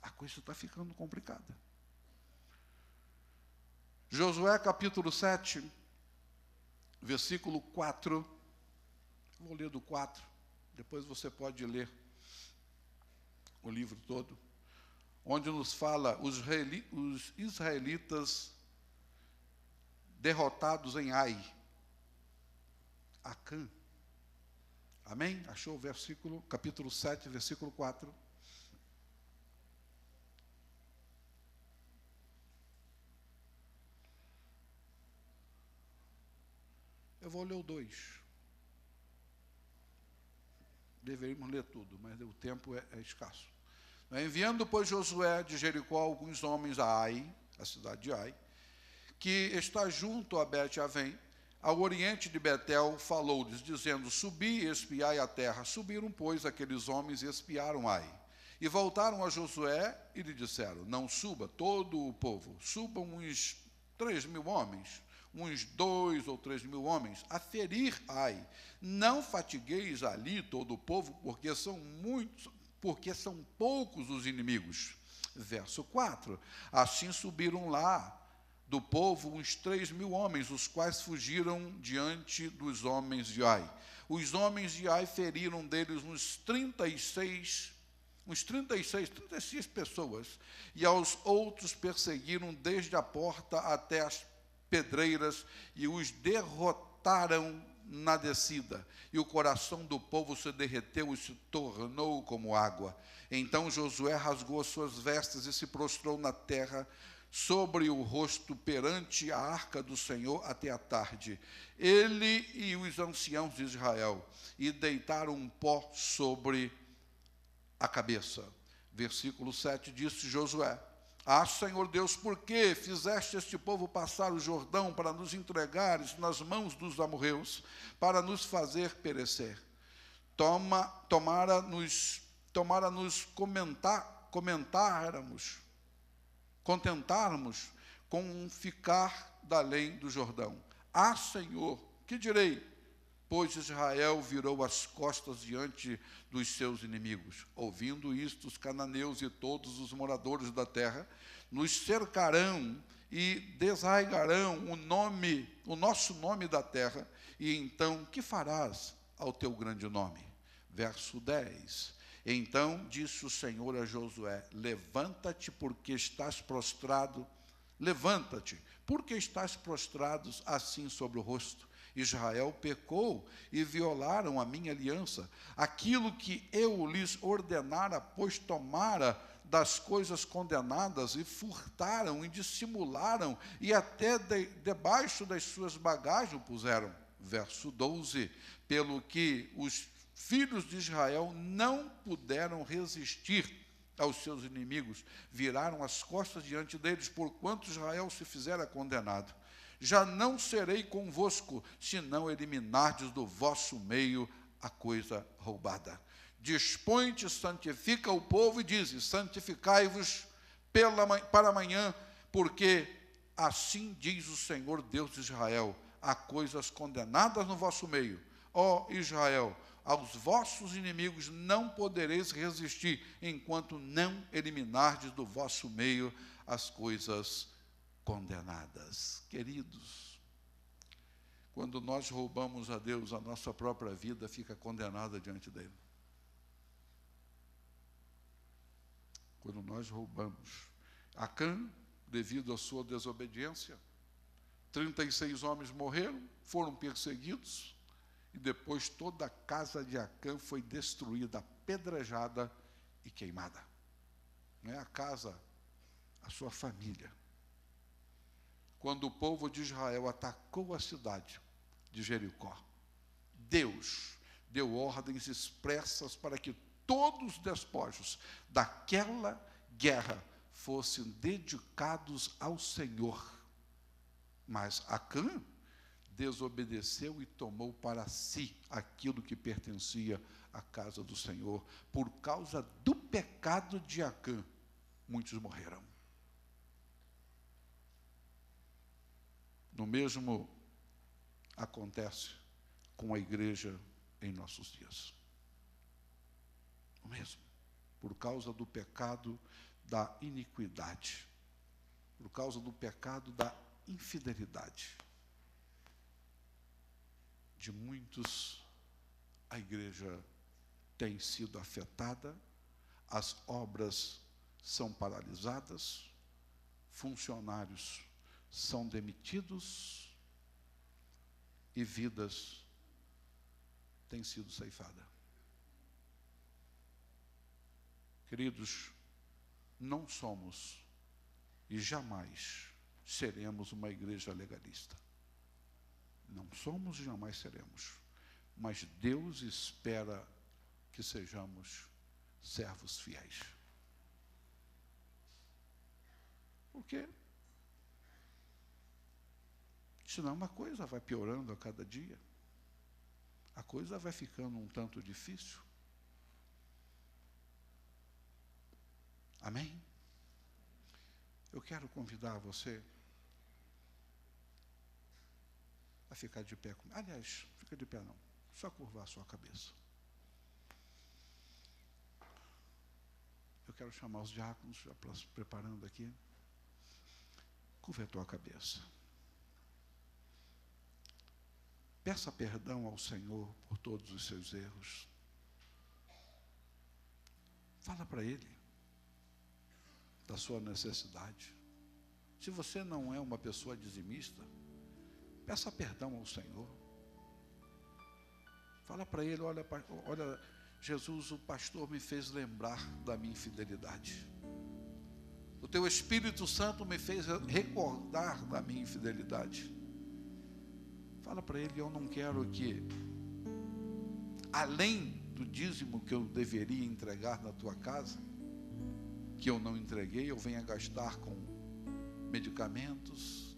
A coisa está ficando complicada. Josué capítulo 7, versículo 4, vou ler do 4, depois você pode ler o livro todo, onde nos fala os israelitas derrotados em Ai, Acã. Amém? Achou o versículo, capítulo 7, versículo 4. Eu vou ler o 2. Deveríamos ler tudo, mas o tempo é escasso. Enviando, pois, Josué de Jericó alguns homens a Ai, a cidade de Ai, que está junto a Bet-Avém, ao oriente de Betel, falou-lhes, dizendo, subi e espiai a terra. Subiram, pois, aqueles homens e espiaram Ai. E voltaram a Josué e lhe disseram, não suba todo o povo, subam uns 3.000 homens, uns 2 ou 3.000 homens, a ferir Ai. Não fatigueis ali todo o povo, porque são poucos os inimigos. Verso 4, assim subiram lá do povo uns 3.000 homens, os quais fugiram diante dos homens de Ai. Os homens de Ai feriram deles uns 36 pessoas, e aos outros perseguiram desde a porta até as pedreiras, e os derrotaram na descida, e o coração do povo se derreteu e se tornou como água. Então Josué rasgou as suas vestes e se prostrou na terra, sobre o rosto perante a arca do Senhor até a tarde, ele e os anciãos de Israel, e deitaram um pó sobre a cabeça. Versículo 7, disse Josué, ah, Senhor Deus, por que fizeste este povo passar o Jordão para nos entregares nas mãos dos amorreus, para nos fazer perecer? Tomara-nos contentarmos com ficar da além do Jordão. Ah, Senhor, que direi? Pois Israel virou as costas diante dos seus inimigos. Ouvindo isto, os cananeus e todos os moradores da terra nos cercarão e desarraigarão o nosso nome da terra, e então, que farás ao teu grande nome? Verso 10. Então disse o Senhor a Josué, levanta-te, porque estás prostrado assim sobre o rosto. Israel pecou e violaram a minha aliança, aquilo que eu lhes ordenara, pois tomara das coisas condenadas e furtaram e dissimularam e até debaixo das suas bagagens o puseram. Verso 12, pelo que os filhos de Israel não puderam resistir aos seus inimigos, viraram as costas diante deles, porquanto Israel se fizera condenado. Já não serei convosco, se não eliminardes do vosso meio a coisa roubada. Dispõe-te, santifica o povo e dize: santificai-vos para amanhã, porque assim diz o Senhor Deus de Israel: há coisas condenadas no vosso meio. Ó Israel, aos vossos inimigos não podereis resistir, enquanto não eliminardes do vosso meio as coisas condenadas. Queridos, quando nós roubamos a Deus, a nossa própria vida fica condenada diante dele. Quando nós roubamos. Acã, devido à sua desobediência, 36 homens morreram, foram perseguidos, e depois toda a casa de Acã foi destruída, apedrejada e queimada. Não é a casa, a sua família. Quando o povo de Israel atacou a cidade de Jericó, Deus deu ordens expressas para que todos os despojos daquela guerra fossem dedicados ao Senhor. Mas Acã desobedeceu e tomou para si aquilo que pertencia à casa do Senhor. Por causa do pecado de Acã, muitos morreram. No mesmo acontece com a igreja em nossos dias. O mesmo. Por causa do pecado da iniquidade. Por causa do pecado da infidelidade. De muitos, a igreja tem sido afetada, as obras são paralisadas, funcionários são demitidos e vidas têm sido ceifadas. Queridos, não somos e jamais seremos uma igreja legalista. Não somos e jamais seremos. Mas Deus espera que sejamos servos fiéis. Por quê? Senão a coisa vai piorando a cada dia. A coisa vai ficando um tanto difícil. Amém? Eu quero convidar você a ficar de pé comigo. Aliás, fica de pé não. Só curvar a sua cabeça. Eu quero chamar os diáconos, já preparando aqui. Curva a tua cabeça. Peça perdão ao Senhor por todos os seus erros. Fala para Ele da sua necessidade. Se você não é uma pessoa dizimista, peça perdão ao Senhor. Fala para Ele: olha, Jesus, o pastor me fez lembrar da minha infidelidade. O Teu Espírito Santo me fez recordar da minha infidelidade. Fala para Ele: eu não quero que, além do dízimo que eu deveria entregar na Tua casa, que eu não entreguei, eu venha gastar com medicamentos,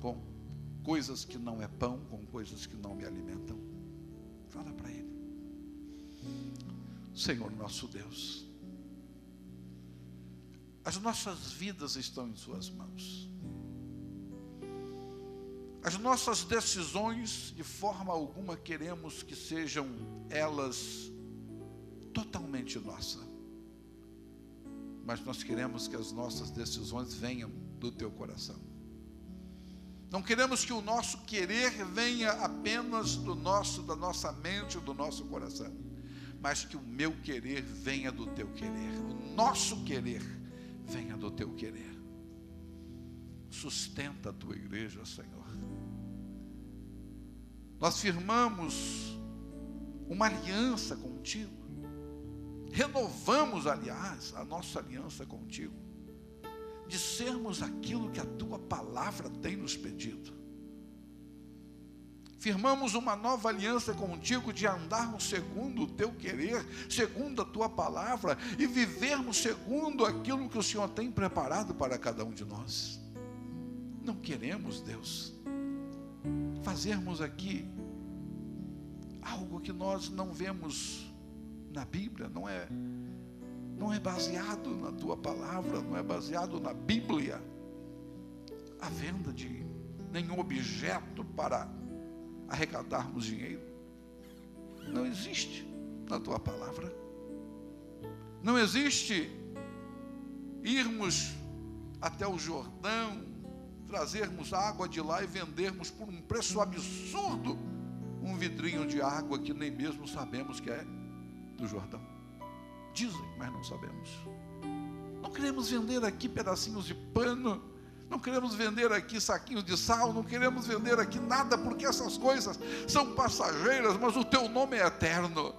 com coisas que não é pão, com coisas que não me alimentam. Fala para Ele. Senhor nosso Deus, as nossas vidas estão em Suas mãos. As nossas decisões, de forma alguma queremos que sejam elas totalmente nossas. Mas nós queremos que as nossas decisões venham do Teu coração. Não queremos que o nosso querer venha apenas da nossa mente, do nosso coração, mas que o meu querer venha do Teu querer, o nosso querer venha do Teu querer. Sustenta a Tua igreja, Senhor. Nós firmamos uma aliança contigo, renovamos, aliás, a nossa aliança contigo, de sermos aquilo que a tua palavra tem nos pedido. Firmamos uma nova aliança contigo de andarmos segundo o teu querer, segundo a tua palavra, e vivermos segundo aquilo que o Senhor tem preparado para cada um de nós. Não queremos, Deus, fazermos aqui algo que nós não vemos na Bíblia, não é baseado na tua palavra, não é baseado na Bíblia, a venda de nenhum objeto para arrecadarmos dinheiro. Não existe na tua palavra. Não existe irmos até o Jordão, trazermos água de lá e vendermos por um preço absurdo um vidrinho de água que nem mesmo sabemos que é do Jordão. Dizem, mas não sabemos. Não queremos vender aqui pedacinhos de pano, não queremos vender aqui saquinhos de sal, não queremos vender aqui nada, porque essas coisas são passageiras, mas o teu nome é eterno.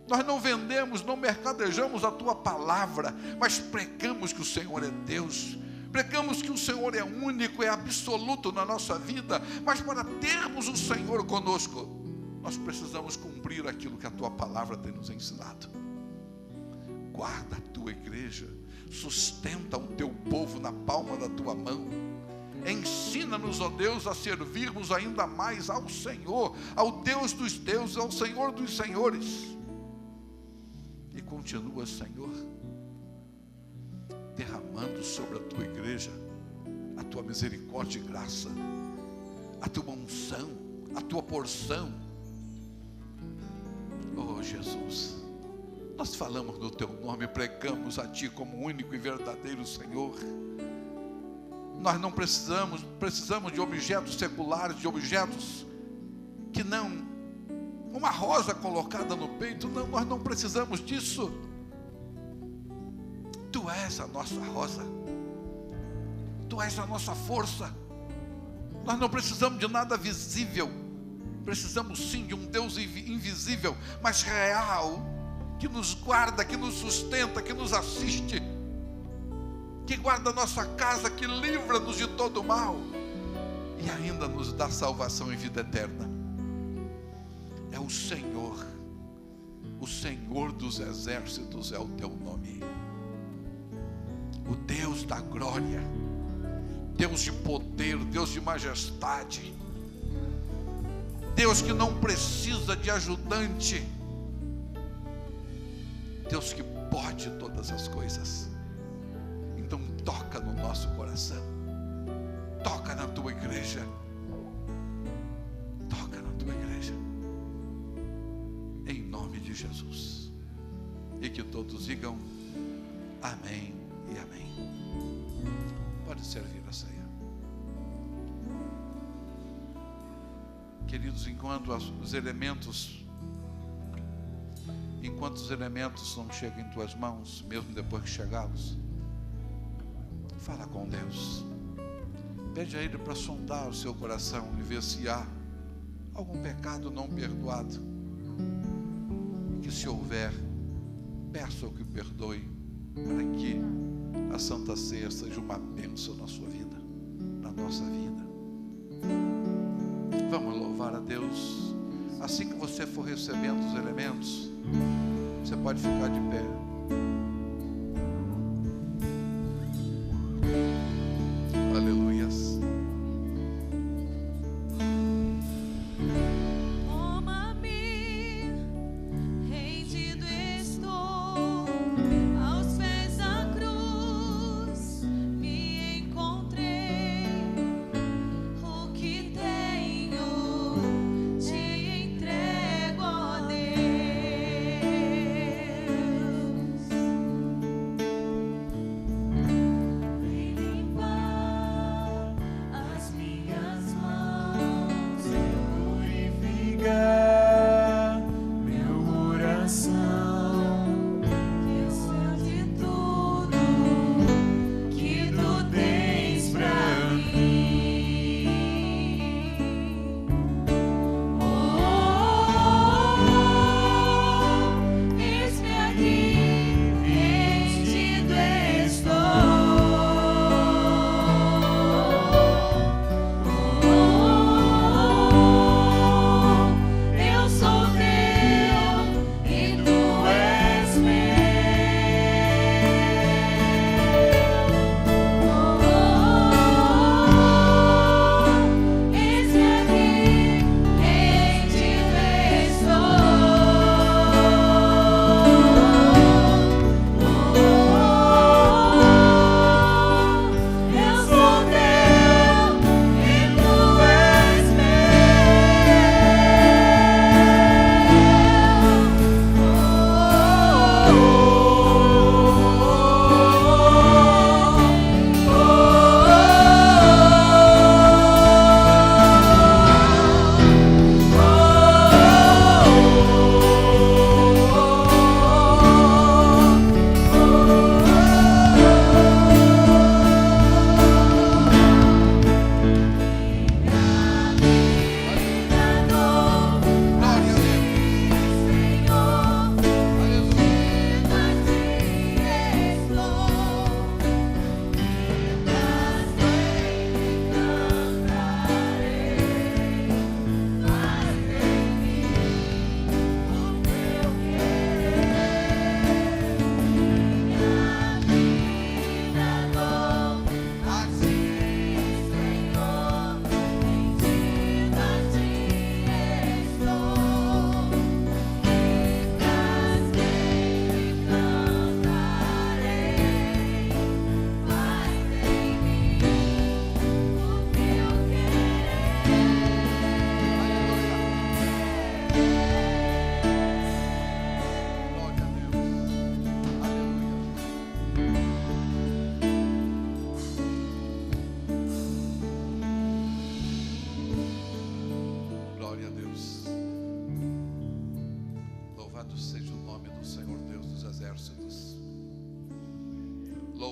Nós não vendemos, não mercadejamos a tua palavra, mas pregamos que o Senhor é Deus, pregamos que o Senhor é único, é absoluto na nossa vida, mas para termos o Senhor conosco, nós precisamos cumprir aquilo que a tua palavra tem nos ensinado. Guarda a tua igreja, sustenta o teu povo na palma da tua mão, ensina-nos, ó Deus, a servirmos ainda mais ao Senhor, ao Deus dos deuses, ao Senhor dos senhores. E continua, Senhor, derramando sobre a tua igreja a tua misericórdia e graça, a tua unção, a tua porção. Oh Jesus, nós falamos no teu nome, pregamos a ti como único e verdadeiro Senhor. Nós não precisamos de objetos seculares, de objetos que não, uma rosa colocada no peito, não, nós não precisamos disso. Tu és a nossa rosa, tu és a nossa força. Nós não precisamos de nada visível, precisamos sim de um Deus invisível, mas real, que nos guarda, que nos sustenta, que nos assiste, que guarda a nossa casa, que livra-nos de todo mal e ainda nos dá salvação e vida eterna. É o Senhor dos exércitos é o teu nome, o Deus da glória, Deus de poder, Deus de majestade, Deus que não precisa de ajudante, Deus que pode todas as coisas. Então toca no nosso coração, toca na tua igreja, toca na tua igreja, em nome de Jesus. E que todos digam amém e amém. Pode servir a ceia. Queridos, enquanto os elementos não chegam em tuas mãos, mesmo depois que chegá-los, fala com Deus, pede a Ele para sondar o seu coração e ver se há algum pecado não perdoado, que se houver, peça o que perdoe, para que a Santa Ceia seja uma bênção na sua vida, na nossa vida. Vamos louvar a Deus. Assim que você for recebendo os elementos, você pode ficar de pé. Aleluias. Toma-me, rendido estou, aos pés da cruz me encontrei. O que tenho te entrego, ó Deus.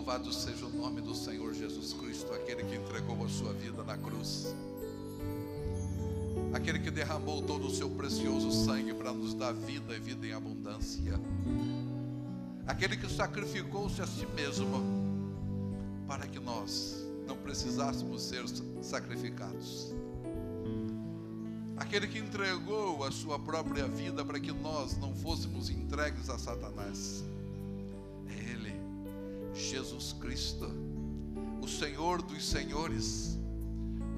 Louvado seja o nome do Senhor Jesus Cristo, aquele que entregou a sua vida na cruz, aquele que derramou todo o seu precioso sangue para nos dar vida e vida em abundância, aquele que sacrificou-se a si mesmo para que nós não precisássemos ser sacrificados, aquele que entregou a sua própria vida para que nós não fôssemos entregues a Satanás. É Ele, Jesus Cristo, o Senhor dos senhores,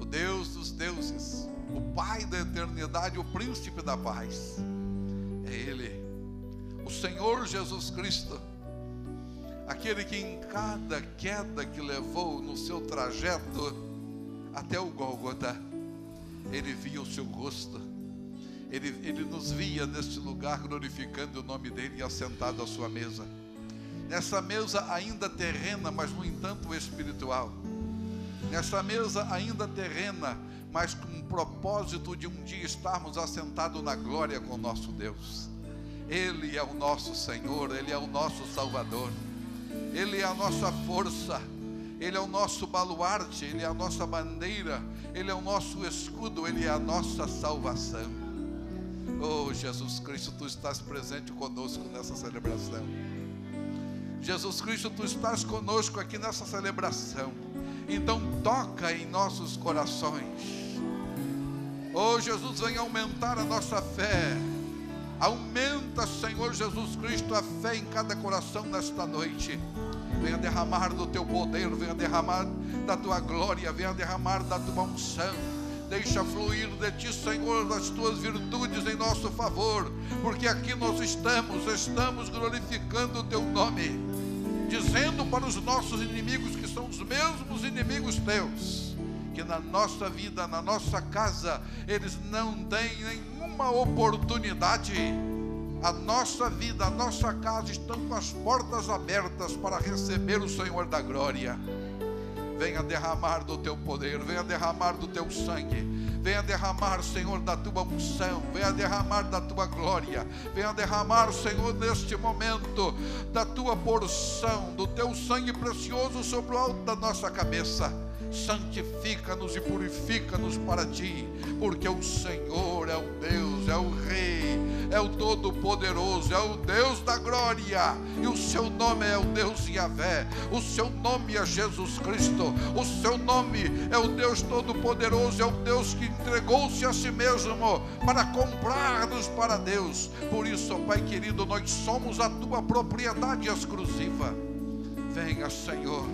o Deus dos deuses, o Pai da eternidade, o Príncipe da paz. É Ele, o Senhor Jesus Cristo, aquele que em cada queda que levou no seu trajeto até o Gólgota, Ele via o seu rosto, Ele nos via neste lugar glorificando o nome dEle e assentado à sua mesa, nessa mesa ainda terrena, mas no entanto espiritual, nessa mesa ainda terrena, mas com o propósito de um dia estarmos assentados na glória com o nosso Deus. Ele é o nosso Senhor, Ele é o nosso Salvador, Ele é a nossa força, Ele é o nosso baluarte, Ele é a nossa bandeira, Ele é o nosso escudo, Ele é a nossa salvação. Oh, Jesus Cristo, Tu estás presente conosco nessa celebração. Jesus Cristo, Tu estás conosco aqui nessa celebração. Então toca em nossos corações. Oh, Jesus, vem aumentar a nossa fé. Aumenta, Senhor Jesus Cristo, a fé em cada coração nesta noite. Venha derramar do Teu poder, venha derramar da Tua glória, venha derramar da Tua unção. Deixa fluir de Ti, Senhor, as Tuas virtudes em nosso favor, porque aqui nós estamos glorificando o Teu nome, dizendo para os nossos inimigos, que são os mesmos inimigos Teus, que na nossa vida, na nossa casa, eles não têm nenhuma oportunidade. A nossa vida, a nossa casa estão com as portas abertas para receber o Senhor da glória. Venha derramar do Teu poder, venha derramar do Teu sangue, venha derramar, Senhor, da Tua unção, venha derramar da Tua glória, venha derramar, Senhor, neste momento, da Tua porção, do Teu sangue precioso sobre o alto da nossa cabeça. Santifica-nos e purifica-nos para Ti, porque o Senhor é o Deus, é o Rei, é o Todo-Poderoso, é o Deus da glória, e o Seu nome é o Deus Yahvé, o Seu nome é Jesus Cristo, o Seu nome é o Deus Todo-Poderoso, é o Deus que entregou-se a si mesmo para comprar-nos para Deus. Por isso, ó Pai querido, nós somos a Tua propriedade exclusiva. Venha, Senhor,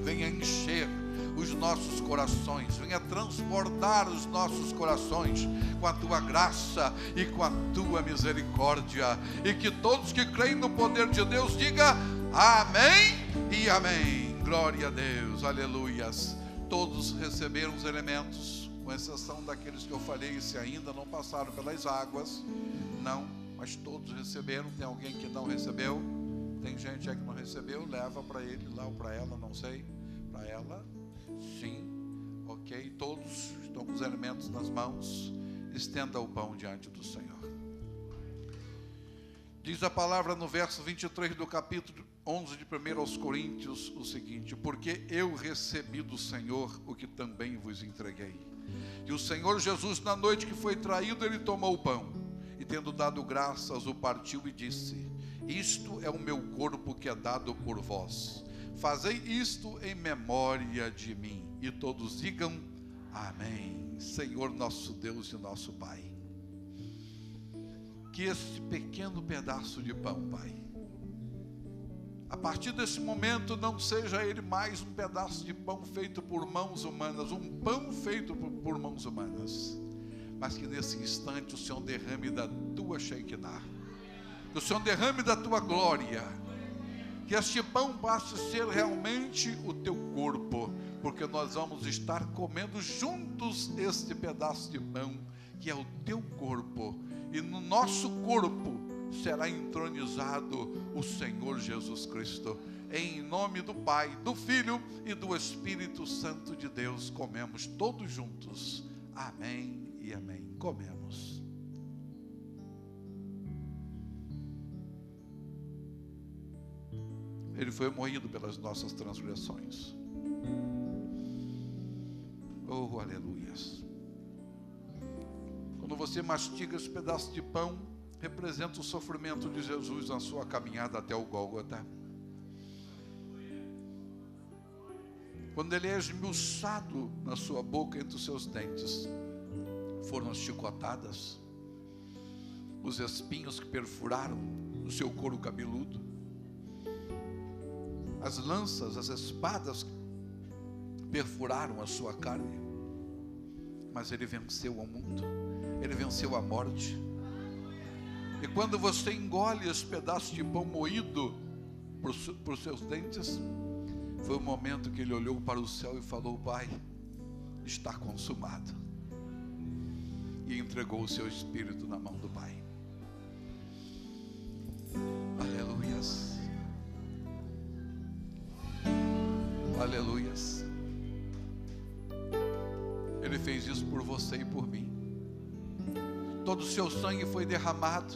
venha encher os nossos corações, venha transbordar os nossos corações com a Tua graça e com a Tua misericórdia, e que todos que creem no poder de Deus digam amém e amém. Glória a Deus, aleluias. Todos receberam os elementos, com exceção daqueles que eu falei, se ainda não passaram pelas águas. Não, mas todos receberam. Tem alguém que não recebeu? Tem gente aí que não recebeu, leva para ele lá ou para ela, não sei. Para ela, sim, ok. Todos estão com os elementos nas mãos. Estenda o pão diante do Senhor. Diz a palavra no verso 23 do capítulo 11 de 1 aos Coríntios o seguinte: porque eu recebi do Senhor o que também vos entreguei. E o Senhor Jesus, na noite que foi traído, Ele tomou o pão, e tendo dado graças, o partiu e disse: isto é o meu corpo que é dado por vós. Fazei isto em memória de mim. E todos digam amém. Senhor nosso Deus e nosso Pai, que este pequeno pedaço de pão, Pai, a partir desse momento não seja ele mais um pedaço de pão feito por mãos humanas, um pão feito por mãos humanas, mas que nesse instante o Senhor derrame da Tua Shekinah, que o Senhor derrame da Tua glória, que este pão passe a ser realmente o Teu corpo, porque nós vamos estar comendo juntos este pedaço de pão, que é o Teu corpo, e no nosso corpo será entronizado o Senhor Jesus Cristo. Em nome do Pai, do Filho e do Espírito Santo de Deus, comemos todos juntos. Amém e amém. Comemos. Ele foi moído pelas nossas transgressões. Oh, aleluias. Quando você mastiga esse pedaço de pão, representa o sofrimento de Jesus na sua caminhada até o Gólgota. Quando ele é esmiuçado na sua boca, entre os seus dentes, foram as chicotadas, os espinhos que perfuraram o seu couro cabeludo, as lanças, as espadas perfuraram a sua carne, mas ele venceu o mundo, ele venceu a morte. E quando você engole esse pedaço de pão moído por seus dentes, foi o momento que ele olhou para o céu e falou: Pai, está consumado. E entregou o seu espírito na mão do Pai. Aleluias. Aleluias. Ele fez isso por você e por mim. Todo o seu sangue foi derramado.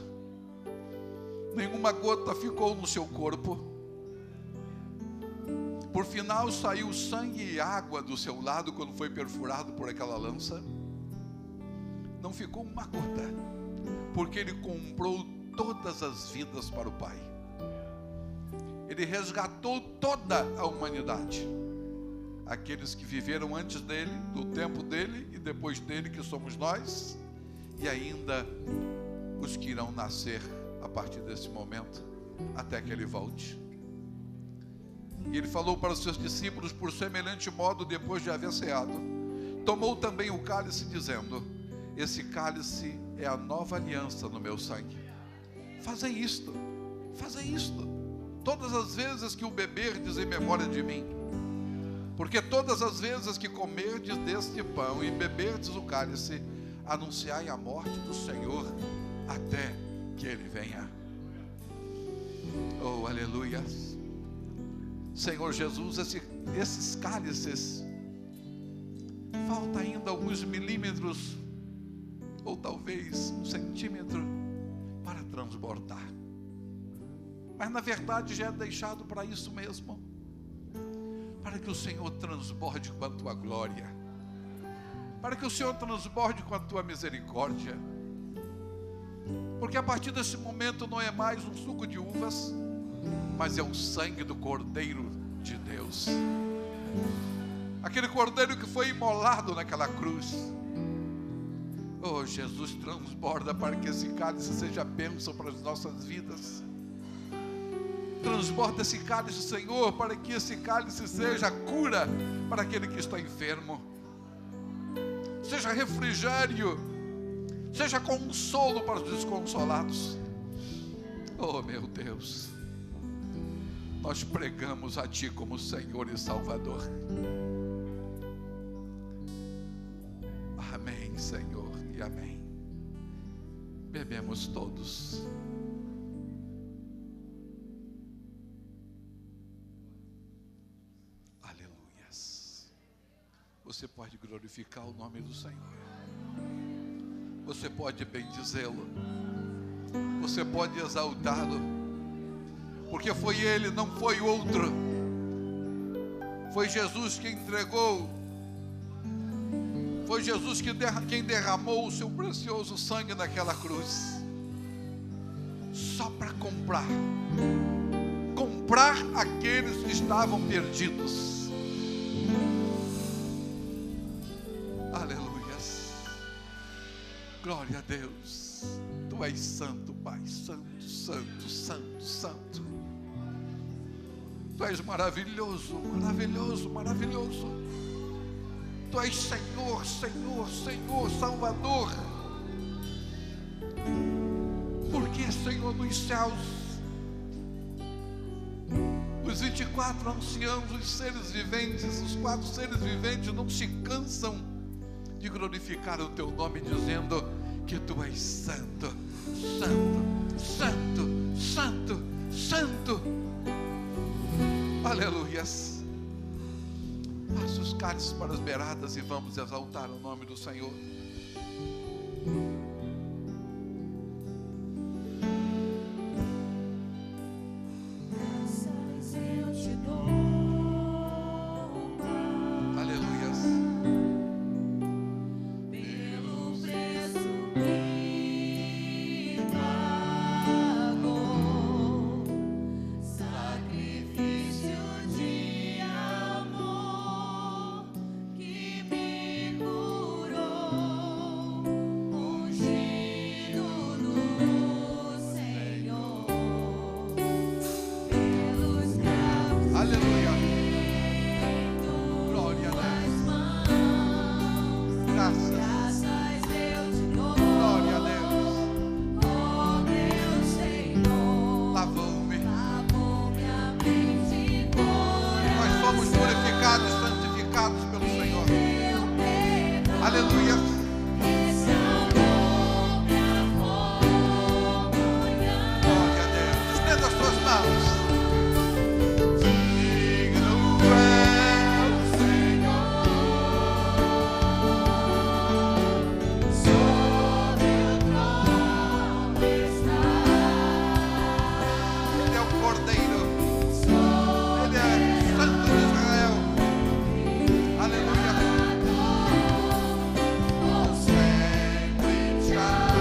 Nenhuma gota ficou no seu corpo. Por final saiu sangue e água do seu lado quando foi perfurado por aquela lança. Não ficou uma gota, porque ele comprou todas as vidas para o Pai. Ele resgatou toda a humanidade. Aqueles que viveram antes dele, do tempo dele e depois dele, que somos nós, e ainda os que irão nascer a partir desse momento, até que ele volte. E ele falou para os seus discípulos por semelhante modo, depois de haver ceado, tomou também o cálice, dizendo: esse cálice é a nova aliança no meu sangue. Fazei isto, todas as vezes que o beberdes em memória de mim. Porque todas as vezes que comerdes deste pão e beberdes o cálice, anunciai a morte do Senhor até que Ele venha. Oh, aleluia. Senhor Jesus, esses cálices, falta ainda alguns milímetros, ou talvez 1 centímetro, para transbordar. Mas na verdade já é deixado para isso mesmo, para que o Senhor transborde com a tua glória, para que o Senhor transborde com a tua misericórdia, porque a partir desse momento não é mais um suco de uvas, mas é o sangue do Cordeiro de Deus, aquele Cordeiro que foi imolado naquela cruz. Oh, Jesus, transborda para que esse cálice seja bênção para as nossas vidas. Transborda esse cálice, Senhor, para que esse cálice seja cura para aquele que está enfermo, seja refrigério, seja consolo para os desconsolados. Oh, meu Deus, nós pregamos a Ti como Senhor e Salvador. Amém, Senhor, e amém. Bebemos todos. Aleluias. Você pode glorificar o nome do Senhor. Você pode bendizê-lo. Você pode exaltá-lo. Porque foi Ele, não foi outro. Foi Jesus que entregou. Foi Jesus quem derramou o seu precioso sangue naquela cruz, só para comprar aqueles que estavam perdidos. Aleluias. Glória a Deus. Tu és santo, Pai, santo, santo, santo, santo. Tu és maravilhoso, maravilhoso, maravilhoso. Tu és Senhor, Senhor, Senhor, Salvador. Porque, Senhor, nos céus, os 24 anciãos, os seres viventes, os 4 seres viventes não se cansam de glorificar o Teu nome, dizendo que Tu és santo, santo, santo, santo, santo. Aleluias. Passe os cálices para as beiradas e vamos exaltar o nome do Senhor. Graças Aleluia. Glória a Deus. Estenda as tuas mãos. Digno é o Senhor, sobre o trono está. Ele é o Cordeiro. Ele é Santo de Israel. Aleluia. Vou sempre te adorar.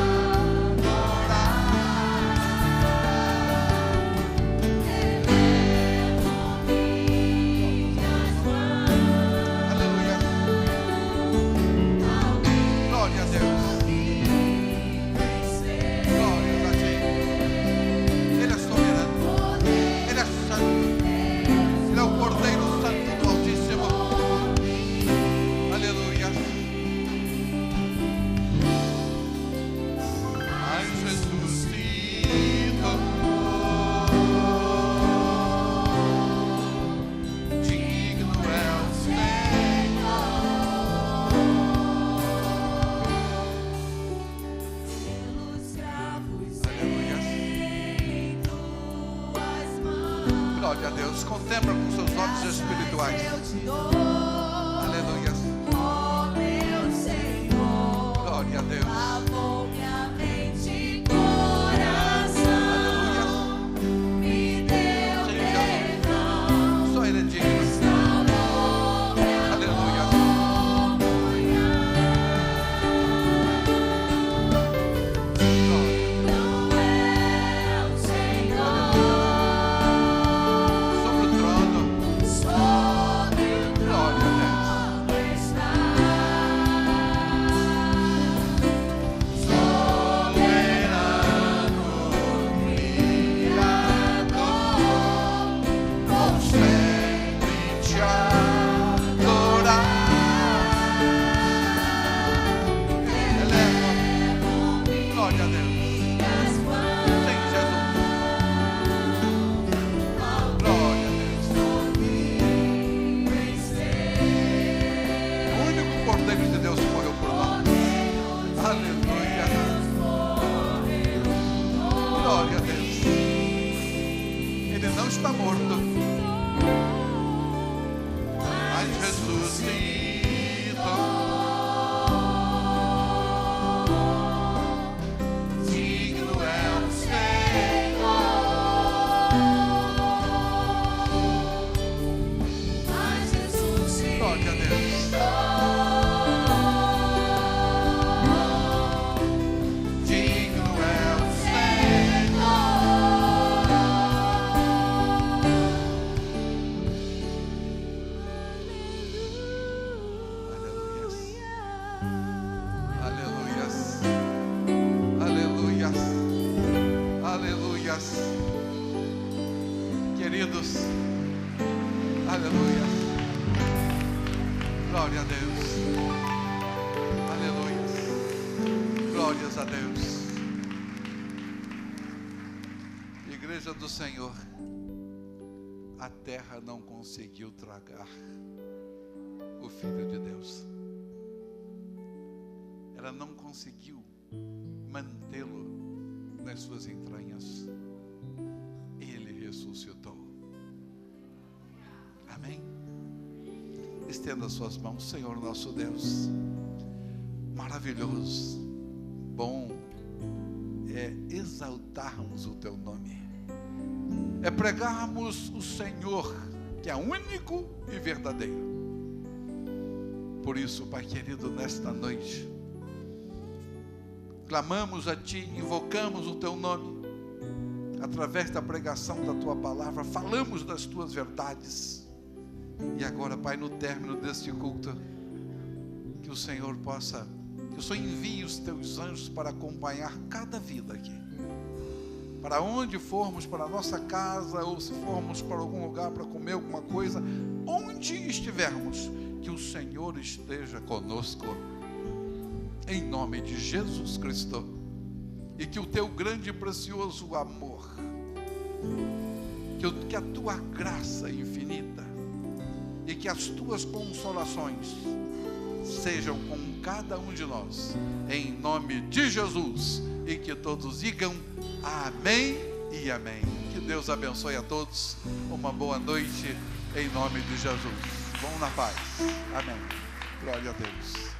Aleluia. Glória a Deus. Glória a Ti. Ele é soberano. Ele é santo. Ele é o Cordeiro Santo do Altíssimo. Aleluia. Ai, Jesucito, digno é o Senhor. Aleluia. Glória a Deus. Contempla com seus olhos espirituais. Aleluia. Glória a Deus. Só Ele é digno. Aleluia. Sobre o trono. Glória a Deus. Soberano Criador, vou sempre te adorar. Eleva. Glória a Deus. Sim, Jesus. Glória a Deus. O único Cordeiro de Deus que morreu por nós. Aleluia. Glória a Deus. Ele não está morto. Ai, Jesucito, digno é o Senhor. Glória a Deus. Digno é o Aleluias. Aleluias. Aleluias. Queridos, aleluia. Glória a Deus. Aleluia. Glórias a Deus. Igreja do Senhor, a terra não conseguiu tragar o Filho de Deus. Ela não conseguiu mantê-lo nas suas entranhas. Ele ressuscitou. Amém? Estenda suas mãos. Senhor nosso Deus, maravilhoso, bom é exaltarmos o Teu nome, é pregarmos o Senhor, que é único e verdadeiro. Por isso, Pai querido, nesta noite clamamos a Ti, invocamos o Teu nome, através da pregação da Tua palavra, falamos das Tuas verdades. E agora, Pai, no término deste culto, que o Senhor possa, que o Senhor envie os Teus anjos para acompanhar cada vida aqui. Para onde formos, para a nossa casa, ou se formos para algum lugar para comer alguma coisa, onde estivermos, que o Senhor esteja conosco. Em nome de Jesus Cristo. E que o Teu grande e precioso amor, que a Tua graça infinita e que as Tuas consolações sejam com cada um de nós, em nome de Jesus, e que todos digam amém e amém. Que Deus abençoe a todos, uma boa noite, em nome de Jesus. Vão na paz, amém. Glória a Deus.